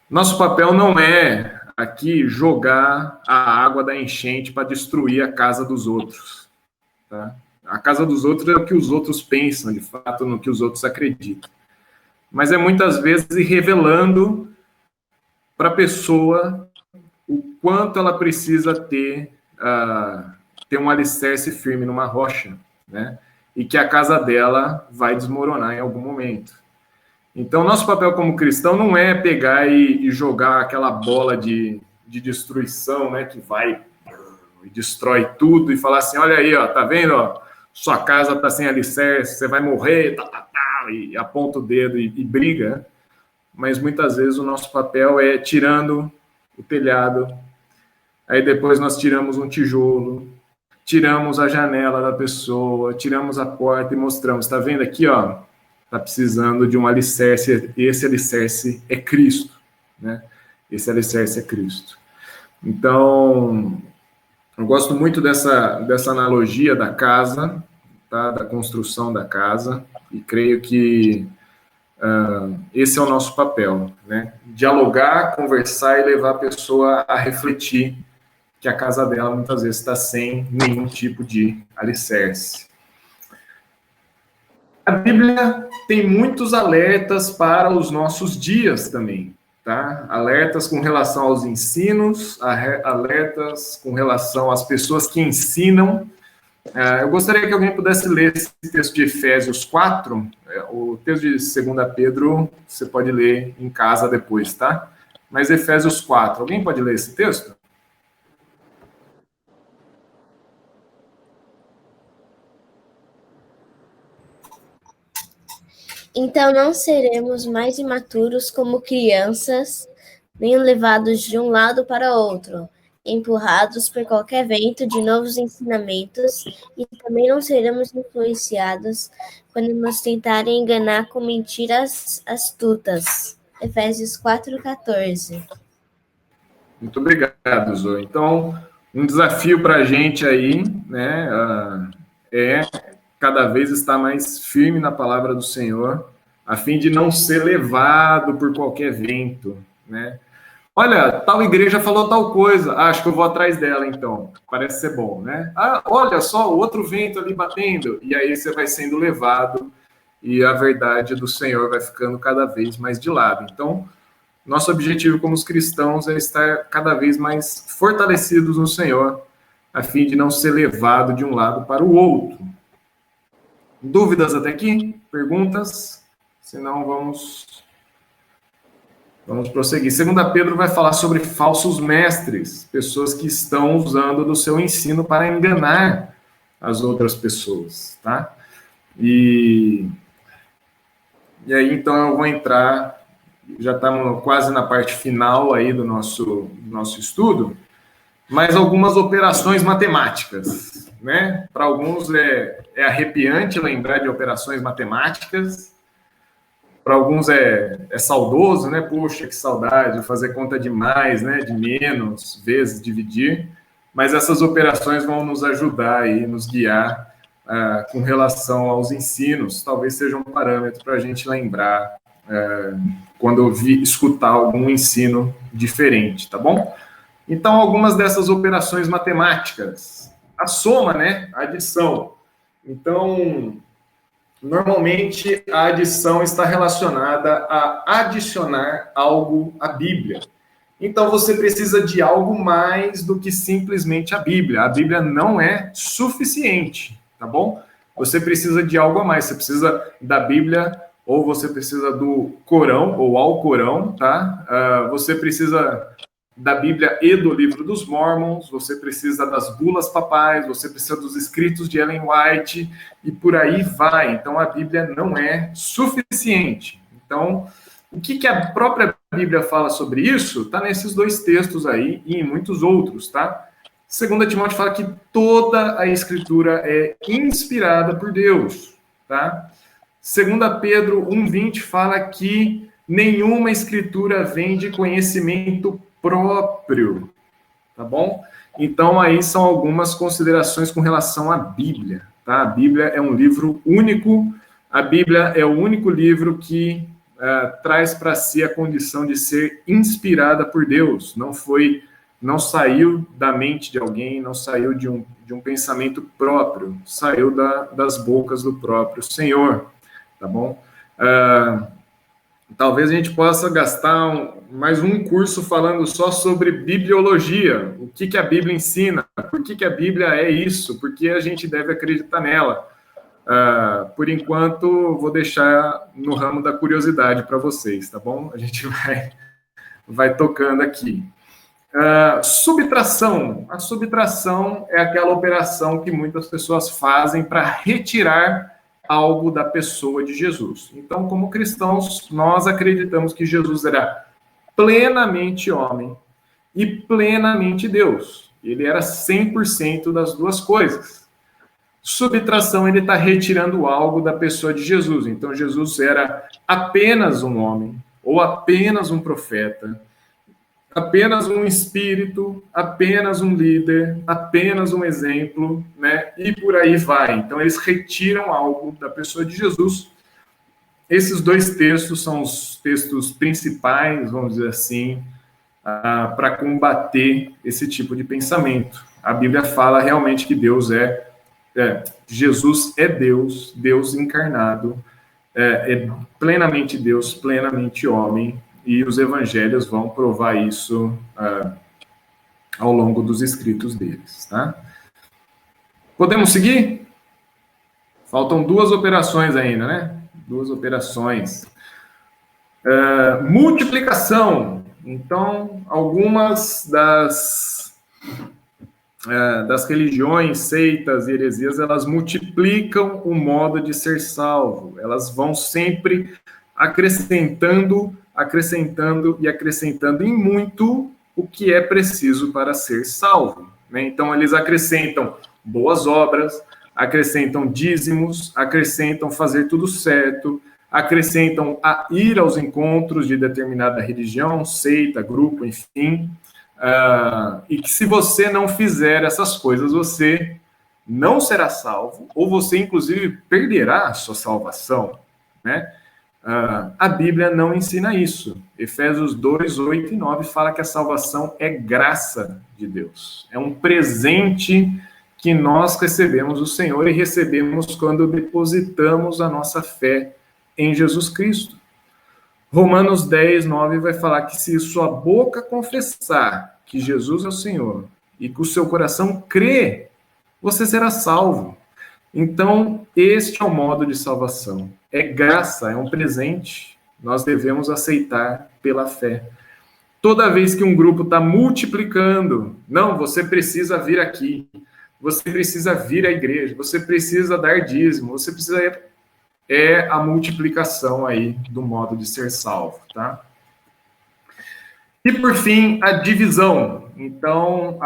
Nosso papel não é aqui jogar a água da enchente para destruir a casa dos outros. Tá? A casa dos outros é o que os outros pensam, de fato, no que os outros acreditam. Mas é muitas vezes ir revelando para a pessoa o quanto ela precisa ter um alicerce firme numa rocha, né? E que a casa dela vai desmoronar em algum momento. Então, nosso papel como cristão não é pegar e jogar aquela bola de destruição, né, que vai e destrói tudo e falar assim, olha aí, ó, tá vendo, ó, sua casa tá sem alicerce, você vai morrer, e aponta o dedo e briga. Mas muitas vezes o nosso papel é tirando o telhado, aí depois nós tiramos um tijolo, tiramos a janela da pessoa, tiramos a porta e mostramos, tá vendo aqui, ó, está precisando de um alicerce, esse alicerce é Cristo, né? Esse alicerce é Cristo. Então, eu gosto muito dessa analogia da casa, tá? Da construção da casa, e creio que esse é o nosso papel, né? Dialogar, conversar e levar a pessoa a refletir que a casa dela muitas vezes está sem nenhum tipo de alicerce. A Bíblia tem muitos alertas para os nossos dias também, tá? Alertas com relação aos ensinos, alertas com relação às pessoas que ensinam. Eu gostaria que alguém pudesse ler esse texto de Efésios 4, o texto de 2 Pedro, você pode ler em casa depois, tá? Mas Efésios 4, alguém pode ler esse texto? Então não seremos mais imaturos como crianças, nem levados de um lado para outro, empurrados por qualquer vento de novos ensinamentos, e também não seremos influenciados quando nos tentarem enganar com mentiras astutas. Efésios 4:14. Muito obrigado, Zoe. Então, um desafio para a gente aí, né, é cada vez estar mais firme na palavra do Senhor, a fim de não ser levado por qualquer vento, né? Olha, tal igreja falou tal coisa, acho que eu vou atrás dela, então. Parece ser bom, né? Olha só, o outro vento ali batendo, e aí você vai sendo levado, e a verdade do Senhor vai ficando cada vez mais de lado. Então, nosso objetivo como os cristãos é estar cada vez mais fortalecidos no Senhor, a fim de não ser levado de um lado para o outro. Dúvidas até aqui? Perguntas? Senão vamos prosseguir. 2 Pedro vai falar sobre falsos mestres, pessoas que estão usando do seu ensino para enganar as outras pessoas, tá? E aí, então, eu vou entrar, já estamos quase na parte final aí do nosso estudo, mas algumas operações matemáticas, né? Para alguns é arrepiante lembrar de operações matemáticas, para alguns é saudoso, né? Puxa, que saudade, fazer conta de mais, né? De menos, vezes dividir. Mas essas operações vão nos ajudar aí, nos guiar com relação aos ensinos. Talvez seja um parâmetro para a gente lembrar quando escutar algum ensino diferente, tá bom? Então, algumas dessas operações matemáticas. A soma, né? A adição. Então, normalmente, a adição está relacionada a adicionar algo à Bíblia. Então, você precisa de algo mais do que simplesmente a Bíblia. A Bíblia não é suficiente, tá bom? Você precisa de algo a mais. Você precisa da Bíblia, ou você precisa do Corão, ou Alcorão, tá? Você precisa da Bíblia e do livro dos Mormons, você precisa das bulas papais, você precisa dos escritos de Ellen White, e por aí vai. Então, a Bíblia não é suficiente. Então, o que a própria Bíblia fala sobre isso? Está nesses dois textos aí e em muitos outros, tá? 2 Timóteo fala que toda a Escritura é inspirada por Deus, tá? 2 Pedro 1:20 fala que nenhuma Escritura vem de conhecimento próprio, tá bom? Então, aí são algumas considerações com relação à Bíblia, tá? A Bíblia é um livro único, a Bíblia é o único livro que traz para si a condição de ser inspirada por Deus, não saiu da mente de alguém, não saiu de um pensamento próprio, saiu das bocas do próprio Senhor, tá bom? Talvez a gente possa gastar mais um curso falando só sobre bibliologia, o que a Bíblia ensina, por que a Bíblia é isso, por que a gente deve acreditar nela. Por enquanto, vou deixar no ramo da curiosidade para vocês, tá bom? A gente vai tocando aqui. Subtração. A subtração é aquela operação que muitas pessoas fazem para retirar algo da pessoa de Jesus. Então, como cristãos, nós acreditamos que Jesus era plenamente homem e plenamente Deus. Ele era 100% das duas coisas. Subtração, ele está retirando algo da pessoa de Jesus. Então, Jesus era apenas um homem, ou apenas um profeta, apenas um espírito, apenas um líder, apenas um exemplo, né? E por aí vai. Então, eles retiram algo da pessoa de Jesus. Esses dois textos são os textos principais, vamos dizer assim, para combater esse tipo de pensamento. A Bíblia fala realmente que Deus Jesus é Deus, Deus encarnado, é plenamente Deus, plenamente homem, e os evangelhos vão provar isso ao longo dos escritos deles, tá? Podemos seguir? Faltam 2 operações ainda, né? 2 operações. Multiplicação. Então, algumas das religiões, seitas e heresias, elas multiplicam o modo de ser salvo. Elas vão sempre acrescentando e acrescentando em muito o que é preciso para ser salvo, né? Então, eles acrescentam boas obras, acrescentam dízimos, acrescentam fazer tudo certo, acrescentam ir aos encontros de determinada religião, seita, grupo, enfim, e que se você não fizer essas coisas, você não será salvo, ou você, inclusive, perderá a sua salvação, né? A Bíblia não ensina isso. Efésios 2, 8 e 9 fala que a salvação é graça de Deus. É um presente que nós recebemos do Senhor e recebemos quando depositamos a nossa fé em Jesus Cristo. Romanos 10, 9 vai falar que se sua boca confessar que Jesus é o Senhor e que o seu coração crê, você será salvo. Então, este é o modo de salvação. É graça, é um presente. Nós devemos aceitar pela fé. Toda vez que um grupo está multiplicando, não, você precisa vir aqui, você precisa vir à igreja, você precisa dar dízimo, você precisa... É a multiplicação aí do modo de ser salvo, tá? E, por fim, a divisão. Então,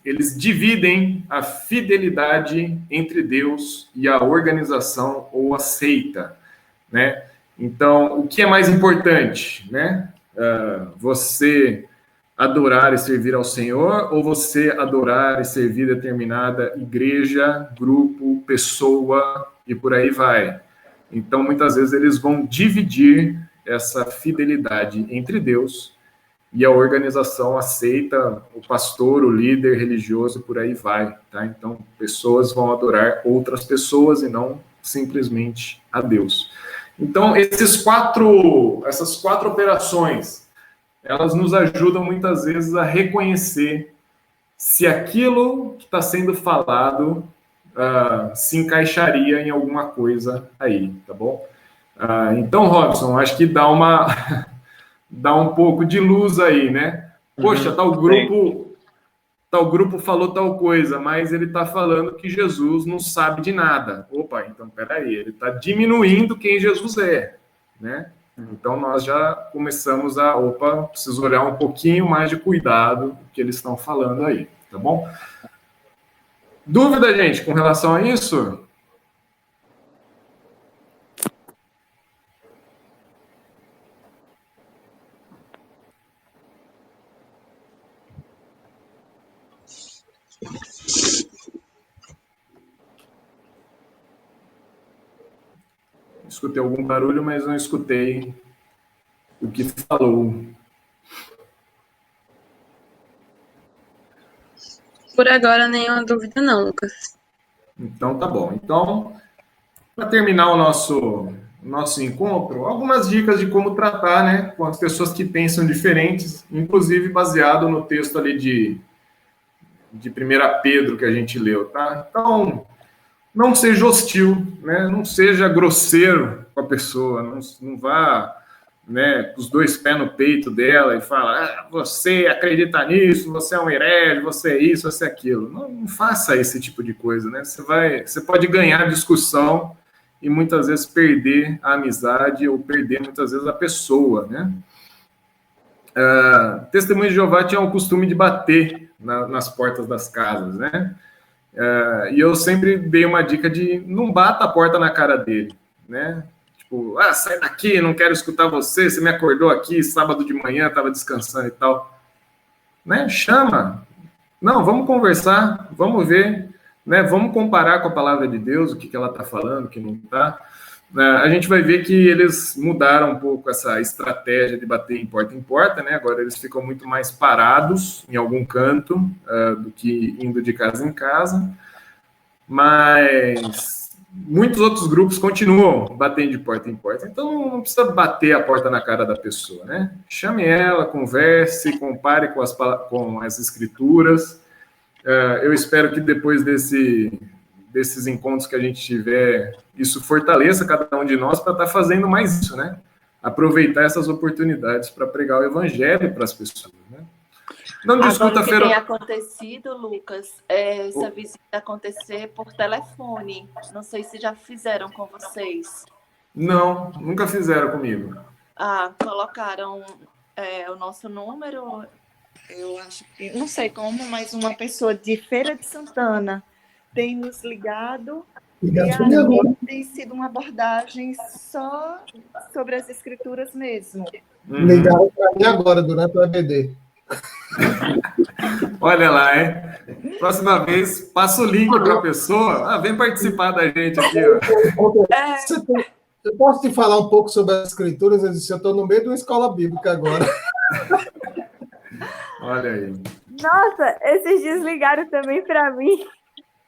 eles dividem a fidelidade entre Deus e a organização ou a seita, né? Então, o que é mais importante, né? Você adorar e servir ao Senhor, ou você adorar e servir determinada igreja, grupo, pessoa, e por aí vai. Então, muitas vezes, eles vão dividir essa fidelidade entre Deus e a organização aceita o pastor, o líder religioso, por aí vai, tá? Então, pessoas vão adorar outras pessoas e não simplesmente a Deus. Então, essas quatro operações, elas nos ajudam muitas vezes a reconhecer se aquilo que está sendo falado se encaixaria em alguma coisa aí, tá bom? Então, Robson, acho que dá um pouco de luz aí, né? Poxa, tal grupo falou tal coisa, mas ele está falando que Jesus não sabe de nada. Opa, então, peraí, ele está diminuindo quem Jesus é, né? Então, nós já começamos preciso olhar um pouquinho mais de cuidado do que eles estão falando aí, tá bom? Dúvida, gente, com relação a isso? Escutei algum barulho, mas não escutei o que falou. Por agora, nenhuma dúvida não, Lucas. Então, tá bom. Então, para terminar o nosso encontro, algumas dicas de como tratar, né, com as pessoas que pensam diferentes, inclusive baseado no texto ali de 1 Pedro que a gente leu, tá? Então, não seja hostil, né? Não seja grosseiro com a pessoa, não vá, né, com os 2 pés no peito dela e fala, você acredita nisso, você é um herege, você é isso, você é aquilo. Não faça esse tipo de coisa, né? Você pode ganhar discussão e muitas vezes perder a amizade ou perder muitas vezes a pessoa, né? Testemunho de Jeová tinha o costume de bater nas portas das casas, né? E eu sempre dei uma dica de não bata a porta na cara dele, né? Tipo, sai daqui, não quero escutar você, você me acordou aqui sábado de manhã, estava descansando e tal. Né? Chama. Não, vamos conversar, vamos ver, né? Vamos comparar com a palavra de Deus, o que ela está falando, o que não está. A gente vai ver que eles mudaram um pouco essa estratégia de bater em porta, né? Agora eles ficam muito mais parados em algum canto do que indo de casa em casa. Mas muitos outros grupos continuam batendo de porta em porta. Então não precisa bater a porta na cara da pessoa, né? Chame ela, converse, compare com as escrituras. Eu espero que depois desses encontros que a gente tiver, isso fortaleça cada um de nós para estar fazendo mais isso, né? Aproveitar essas oportunidades para pregar o evangelho para as pessoas, né? Não discuta Agora, o que tem acontecido, Lucas, é essa visita acontecer por telefone. Não sei se já fizeram com vocês. Não, nunca fizeram comigo. Colocaram o nosso número, eu acho que, não sei como, mas uma pessoa de Feira de Santana tem nos ligado, e aí tem sido uma abordagem só sobre as escrituras mesmo. Ligaram para mim agora, durante o EBD. Olha lá, hein? Próxima vez, passa o link para a pessoa. Vem participar da gente aqui. Ó. Eu posso te falar um pouco sobre as escrituras? Eu estou no meio de uma escola bíblica agora. Olha aí. Nossa, esses dias ligaram também para mim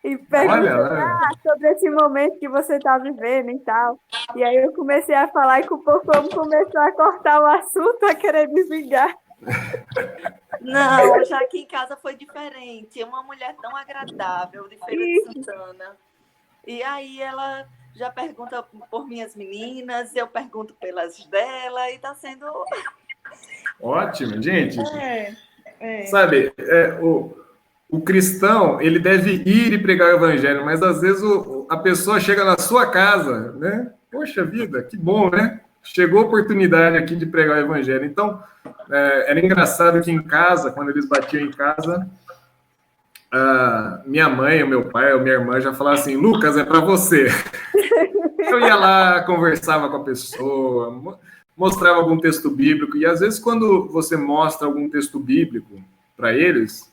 e perguntaram sobre esse momento que você está vivendo e tal. E aí eu comecei a falar e o povo começou a cortar o assunto, a querer desligar. Não, já aqui em casa foi diferente. Uma mulher tão agradável de Feira de Santana. E aí ela já pergunta por minhas meninas, eu pergunto pelas dela, e está sendo... Ótimo, gente. Sabe, o cristão, ele deve ir e pregar o evangelho, mas às vezes a pessoa chega na sua casa, né? Poxa vida, que bom, né? Chegou a oportunidade aqui de pregar o evangelho. Então, era engraçado que em casa, quando eles batiam em casa, minha mãe, o meu pai, ou minha irmã já falavam assim, Lucas, é para você. Eu ia lá, conversava com a pessoa, mostrava algum texto bíblico, e às vezes quando você mostra algum texto bíblico para eles,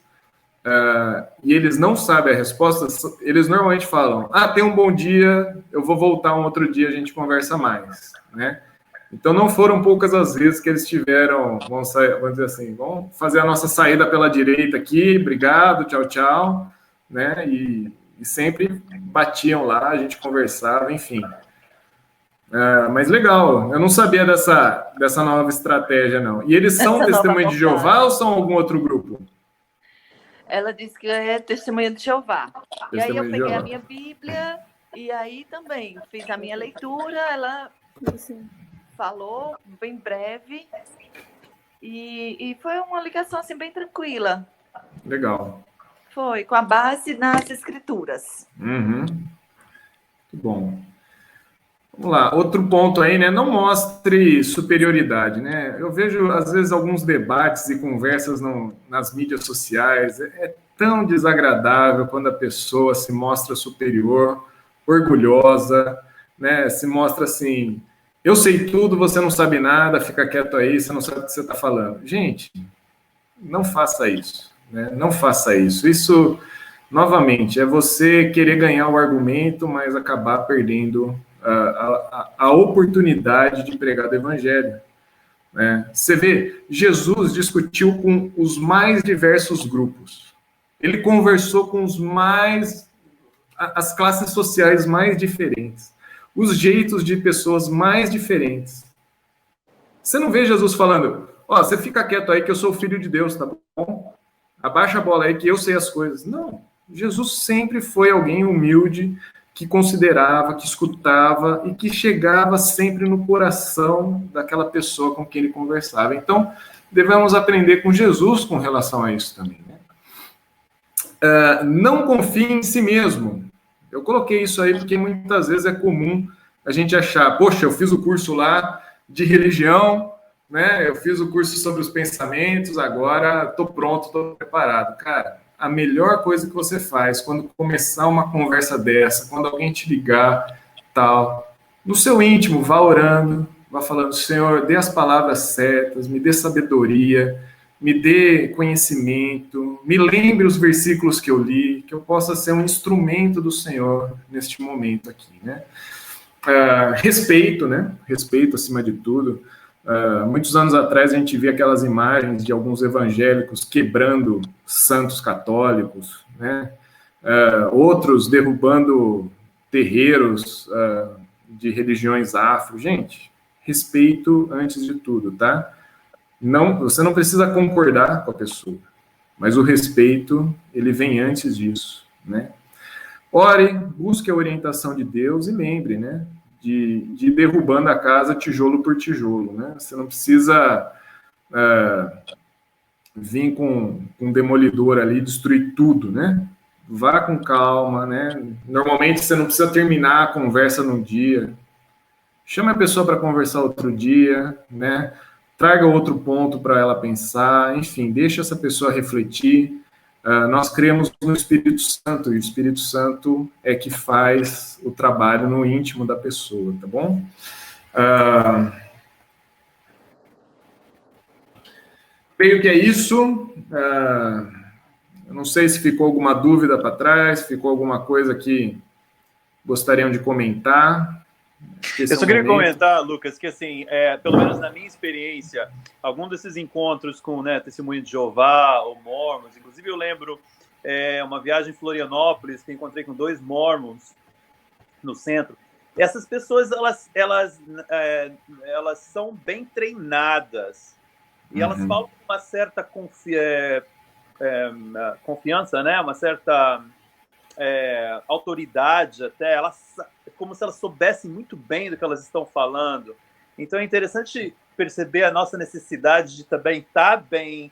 e eles não sabem a resposta, eles normalmente falam, tenha um bom dia, eu vou voltar um outro dia, a gente conversa mais, né? Então não foram poucas as vezes que eles tiveram, vamos dizer assim, vamos fazer a nossa saída pela direita aqui, obrigado, tchau, tchau, né? E sempre batiam lá, a gente conversava, enfim. Mas legal, eu não sabia dessa nova estratégia, não. E eles são Testemunha de Jeová ou são algum outro grupo? Ela disse que é Testemunha de Jeová. E aí eu peguei a minha Bíblia, e aí também fiz a minha leitura, ela falou bem breve, e foi uma ligação assim bem tranquila. Legal. Foi, com a base nas escrituras. Muito bom. Vamos lá, outro ponto aí, né? Não mostre superioridade, né? Eu vejo, às vezes, alguns debates e conversas nas mídias sociais. É tão desagradável quando a pessoa se mostra superior, orgulhosa, né? Se mostra assim, eu sei tudo, você não sabe nada, fica quieto aí, você não sabe o que você está falando. Gente, não faça isso, né? Não faça isso. Isso, novamente, é você querer ganhar o argumento, mas acabar perdendo a oportunidade de pregar o evangelho. Né? Você vê, Jesus discutiu com os mais diversos grupos. Ele conversou com as classes sociais mais diferentes, os jeitos de pessoas mais diferentes. Você não vê Jesus falando, você fica quieto aí que eu sou o filho de Deus, tá bom? Abaixa a bola aí que eu sei as coisas. Não, Jesus sempre foi alguém humilde, que considerava, que escutava e que chegava sempre no coração daquela pessoa com quem ele conversava. Então, devemos aprender com Jesus com relação a isso também. Né? Não confie em si mesmo. Eu coloquei isso aí porque muitas vezes é comum a gente achar, poxa, eu fiz o curso lá de religião, né? Eu fiz o curso sobre os pensamentos, agora estou pronto, estou preparado. Cara, a melhor coisa que você faz quando começar uma conversa dessa, quando alguém te ligar, tal, no seu íntimo, vá orando, vá falando, Senhor, dê as palavras certas, me dê sabedoria, me dê conhecimento, me lembre os versículos que eu li, que eu possa ser um instrumento do Senhor neste momento aqui, né? Respeito, né? Respeito acima de tudo. Muitos anos atrás a gente via aquelas imagens de alguns evangélicos quebrando santos católicos, né? Outros derrubando terreiros de religiões afro. Gente, respeito antes de tudo, tá? Não, você não precisa concordar com a pessoa, mas o respeito, ele vem antes disso, né? Ore, busque a orientação de Deus e lembre, né? De ir derrubando a casa tijolo por tijolo, né? Você não precisa vir com um demolidor ali e destruir tudo, né? Vá com calma, né? Normalmente você não precisa terminar a conversa num dia. Chame a pessoa para conversar outro dia, né? Traga outro ponto para ela pensar, enfim, deixa essa pessoa refletir. Nós cremos no Espírito Santo, e o Espírito Santo é que faz o trabalho no íntimo da pessoa, tá bom? Creio que é isso. Eu não sei se ficou alguma dúvida para trás, ficou alguma coisa que gostariam de comentar. Eu só queria comentar, Lucas, que assim, pelo menos na minha experiência, algum desses encontros com, né, Testemunho de Jeová ou Mormons, inclusive eu lembro uma viagem em Florianópolis que eu encontrei com 2 Mormons no centro. Essas pessoas, elas são bem treinadas e elas falam com uma certa confiança, né, uma certa autoridade até, como se elas soubessem muito bem do que elas estão falando. Então é interessante perceber a nossa necessidade de também estar bem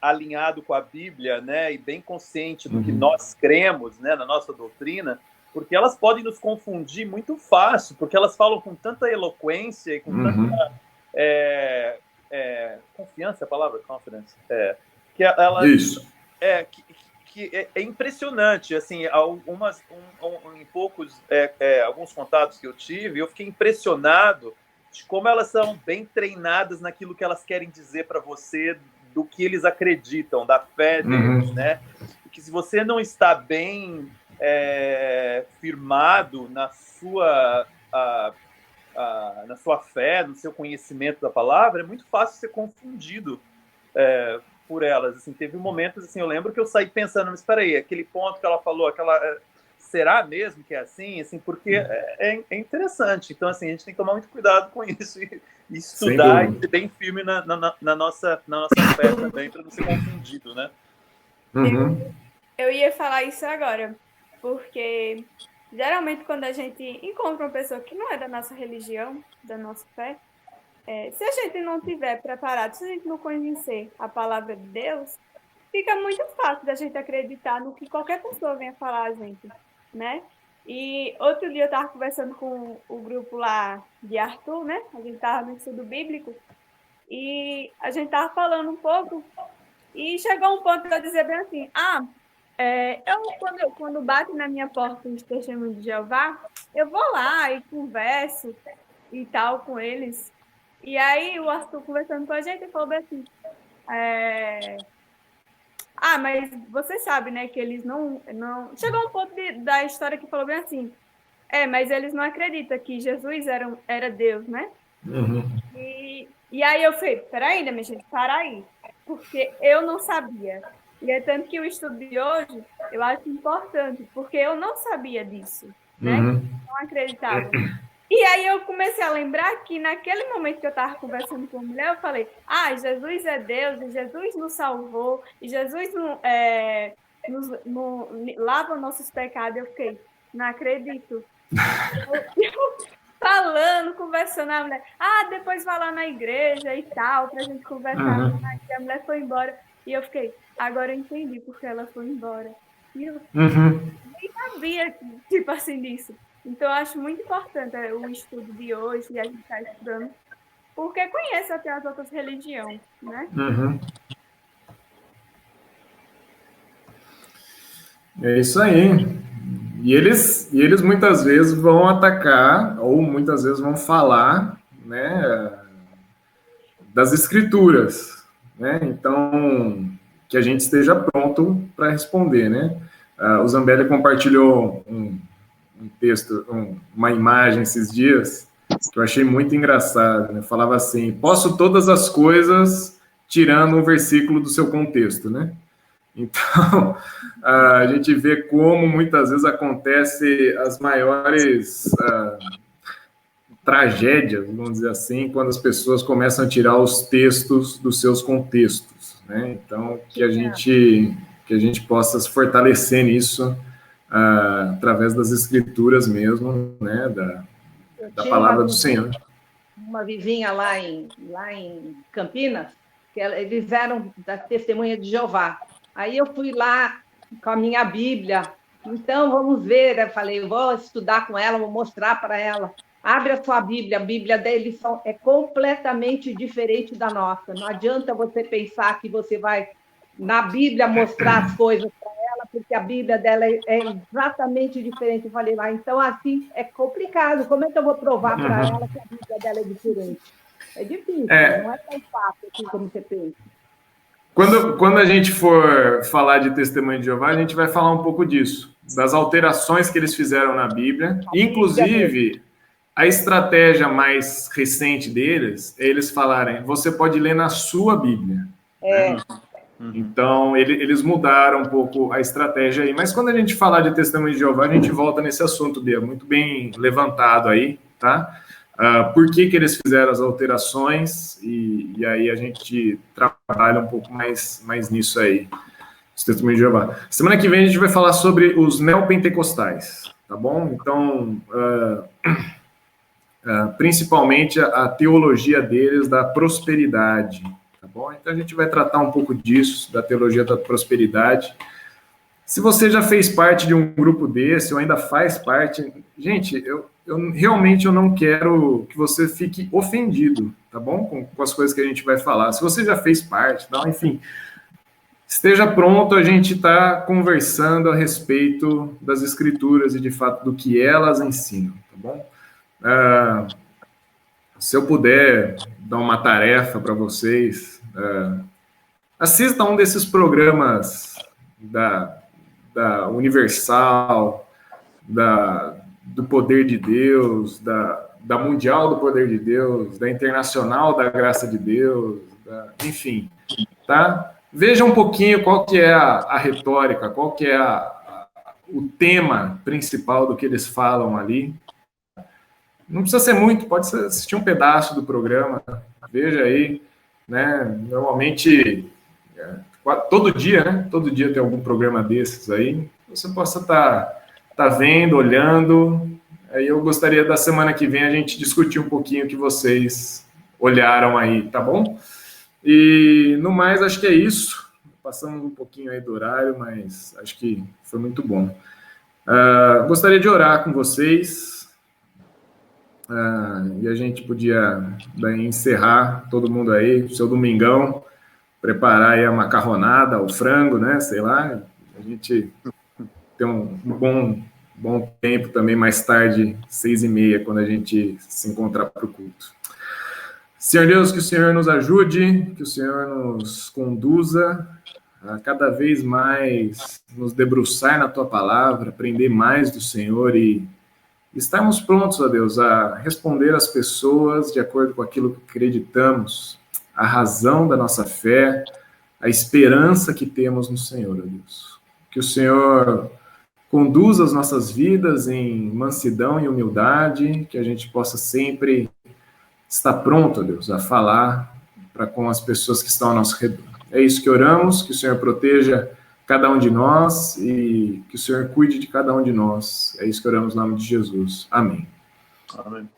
alinhado com a Bíblia, né, e bem consciente do que nós cremos, né, na nossa doutrina, porque elas podem nos confundir muito fácil, porque elas falam com tanta eloquência e com tanta confiança, a palavra confidence, que elas Isso. Que é impressionante, assim, em poucos alguns contatos que eu tive, eu fiquei impressionado de como elas são bem treinadas naquilo que elas querem dizer para você, do que eles acreditam, da fé deles, né? E que se você não está bem firmado na sua fé, no seu conhecimento da palavra, é muito fácil ser confundido por elas. Assim, teve momentos, assim, eu lembro que eu saí pensando, mas espera aí, aquele ponto que ela falou, será mesmo que é assim? Assim, porque é interessante. Então, assim, a gente tem que tomar muito cuidado com isso e estudar e ser bem firme na nossa fé também, para não ser confundido, né? Eu ia falar isso agora, porque geralmente quando a gente encontra uma pessoa que não é da nossa religião, da nossa fé, se a gente não estiver preparado, se a gente não conhecer a palavra de Deus, fica muito fácil da gente acreditar no que qualquer pessoa venha falar a gente, né? E outro dia eu estava conversando com o grupo lá de Arthur, né? A gente estava no estudo bíblico e a gente estava falando um pouco e chegou um ponto de eu dizer bem assim, quando bate na minha porta os testemunhos de Jeová, eu vou lá e converso e tal com eles. E aí o Arthur conversando com a gente falou bem assim, mas você sabe, né, que eles não... Chegou um ponto da história que falou bem assim, mas eles não acreditam que Jesus era Deus, né? E aí eu falei, peraí, minha gente, para aí, porque eu não sabia. E é tanto que o estudo de hoje eu acho importante, porque eu não sabia disso, né? Não acreditava. E aí eu comecei a lembrar que naquele momento que eu estava conversando com a mulher, eu falei, Jesus é Deus, e Jesus nos salvou, e Jesus lava nossos pecados. Eu fiquei, não acredito. Falando, conversando, a mulher, depois vai lá na igreja e tal, pra gente conversar. E a mulher foi embora. E eu fiquei, agora eu entendi porque ela foi embora. E eu nem sabia, tipo assim, disso. Então, eu acho muito importante o estudo de hoje, e a gente está estudando, porque conhece até as outras religiões, né? É isso aí. E eles muitas vezes vão atacar, ou muitas vezes vão falar, né, das escrituras, né? Então, que a gente esteja pronto para responder, né? O Zambelli compartilhou um texto, uma imagem esses dias, que eu achei muito engraçado, né? Falava assim: posso todas as coisas tirando um versículo do seu contexto, né? Então, a gente vê como muitas vezes acontece as maiores tragédias, vamos dizer assim, quando as pessoas começam a tirar os textos dos seus contextos, né? Então, que a gente possa se fortalecer nisso através das escrituras mesmo, né? Da palavra do Senhor. Uma vizinha lá em Campinas, que eles eram da Testemunha de Jeová. Aí eu fui lá com a minha Bíblia. Então, vamos ver. Eu falei, vou estudar com ela, vou mostrar para ela. Abre a sua Bíblia. A Bíblia deles é completamente diferente da nossa. Não adianta você pensar que você vai, na Bíblia, mostrar as coisas para ela, porque a Bíblia dela é exatamente diferente. Eu falei, então, assim, é complicado. Como é que eu vou provar para ela que a Bíblia dela é diferente? É difícil, não é tão fácil assim como você pensa. Quando a gente for falar de Testemunho de Jeová, a gente vai falar um pouco disso, das alterações que eles fizeram na Bíblia. Inclusive, a estratégia mais recente deles é eles falarem, você pode ler na sua Bíblia. Né? Então, eles mudaram um pouco a estratégia aí. Mas quando a gente falar de Testemunho de Jeová, a gente volta nesse assunto, Bia. Muito bem levantado aí, tá? Por que eles fizeram as alterações, e aí a gente trabalha um pouco mais nisso aí, os Testemunhos de Jeová. Semana que vem a gente vai falar sobre os neopentecostais, tá bom? Então, principalmente a teologia deles da prosperidade, tá bom? Então a gente vai tratar um pouco disso, da teologia da prosperidade. Se você já fez parte de um grupo desse, ou ainda faz parte, gente, eu realmente não quero que você fique ofendido, tá bom? Com as coisas que a gente vai falar. Se você já fez parte, não, enfim, esteja pronto, a gente está conversando a respeito das escrituras e, de fato, do que elas ensinam, tá bom? Se eu puder dar uma tarefa para vocês, assista um desses programas da Universal, do Poder de Deus, da Mundial do Poder de Deus, da Internacional da Graça de Deus, enfim, tá? Veja um pouquinho qual que é a retórica, qual que é o tema principal do que eles falam ali. Não precisa ser muito, pode assistir um pedaço do programa, veja aí, né? Normalmente, todo dia, né? Todo dia tem algum programa desses aí, você possa tá vendo, olhando. Aí eu gostaria da semana que vem a gente discutir um pouquinho o que vocês olharam aí, tá bom? E no mais, acho que é isso. Passamos um pouquinho aí do horário, mas acho que foi muito bom. Gostaria de orar com vocês. E a gente podia daí encerrar todo mundo aí, o seu domingão, preparar aí a macarronada, o frango, né? Sei lá, a gente ter um bom tempo também, mais tarde, 6h30, quando a gente se encontrar para o culto. Senhor Deus, que o Senhor nos ajude, que o Senhor nos conduza a cada vez mais nos debruçar na Tua Palavra, aprender mais do Senhor e estarmos prontos, ó Deus, a responder às pessoas de acordo com aquilo que acreditamos, a razão da nossa fé, a esperança que temos no Senhor, ó Deus. Que o Senhor conduza as nossas vidas em mansidão e humildade, que a gente possa sempre estar pronto, ó Deus, a falar com as pessoas que estão ao nosso redor. É isso que oramos, que o Senhor proteja cada um de nós e que o Senhor cuide de cada um de nós. É isso que oramos no nome de Jesus. Amém. Amém.